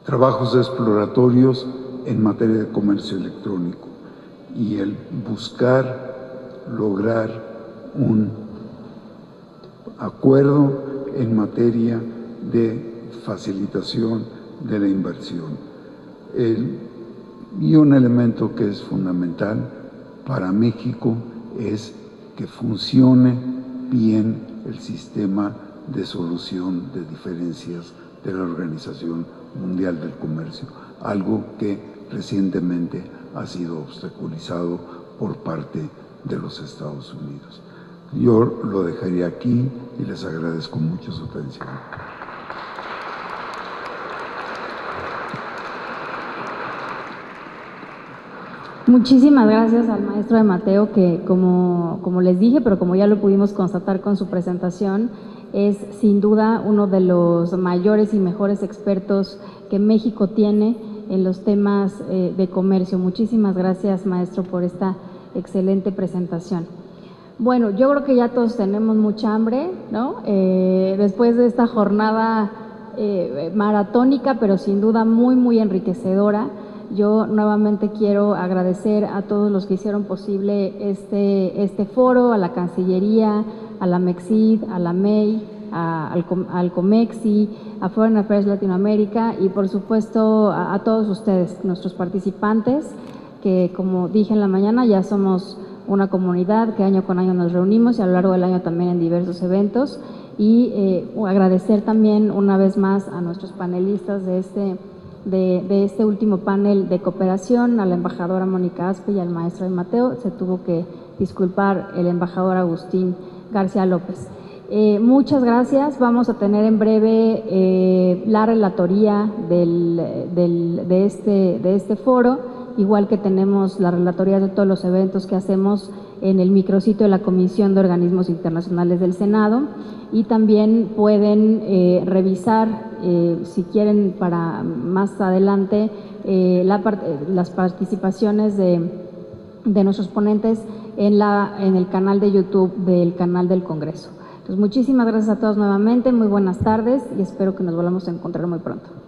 trabajos exploratorios en materia de comercio electrónico y el buscar lograr un acuerdo en materia de facilitación de la inversión. Y un elemento que es fundamental para México es que funcione bien el sistema de solución de diferencias de la Organización Mundial del Comercio, algo que recientemente ha sido obstaculizado por parte de los Estados Unidos. Yo lo dejaría aquí y les agradezco mucho su atención. Muchísimas gracias al maestro de Mateo, que como les dije, pero como ya lo pudimos constatar con su presentación, es sin duda uno de los mayores y mejores expertos que México tiene en los temas de comercio. Muchísimas gracias, maestro, por esta excelente presentación. Bueno, yo creo que ya todos tenemos mucha hambre, ¿no? Después de esta jornada maratónica, pero sin duda muy, muy enriquecedora. Yo nuevamente quiero agradecer a todos los que hicieron posible este foro, a la Cancillería, a la MEXID, a la MEI, al COMEXI, a Foreign Affairs Latinoamérica y por supuesto a todos ustedes, nuestros participantes, que como dije en la mañana ya somos una comunidad que año con año nos reunimos y a lo largo del año también en diversos eventos, y agradecer también una vez más a nuestros panelistas de este último panel de cooperación, a la embajadora Mónica Aspe y al maestro de Mateo. Se tuvo que disculpar el embajador Agustín García López. Muchas gracias. Vamos a tener en breve la relatoría de este foro, igual que tenemos la relatoría de todos los eventos que hacemos en el micrositio de la Comisión de Organismos Internacionales del Senado, y también pueden revisar, si quieren para más adelante, las participaciones de nuestros ponentes en el canal de YouTube del canal del Congreso. Entonces, muchísimas gracias a todos nuevamente, muy buenas tardes y espero que nos volvamos a encontrar muy pronto.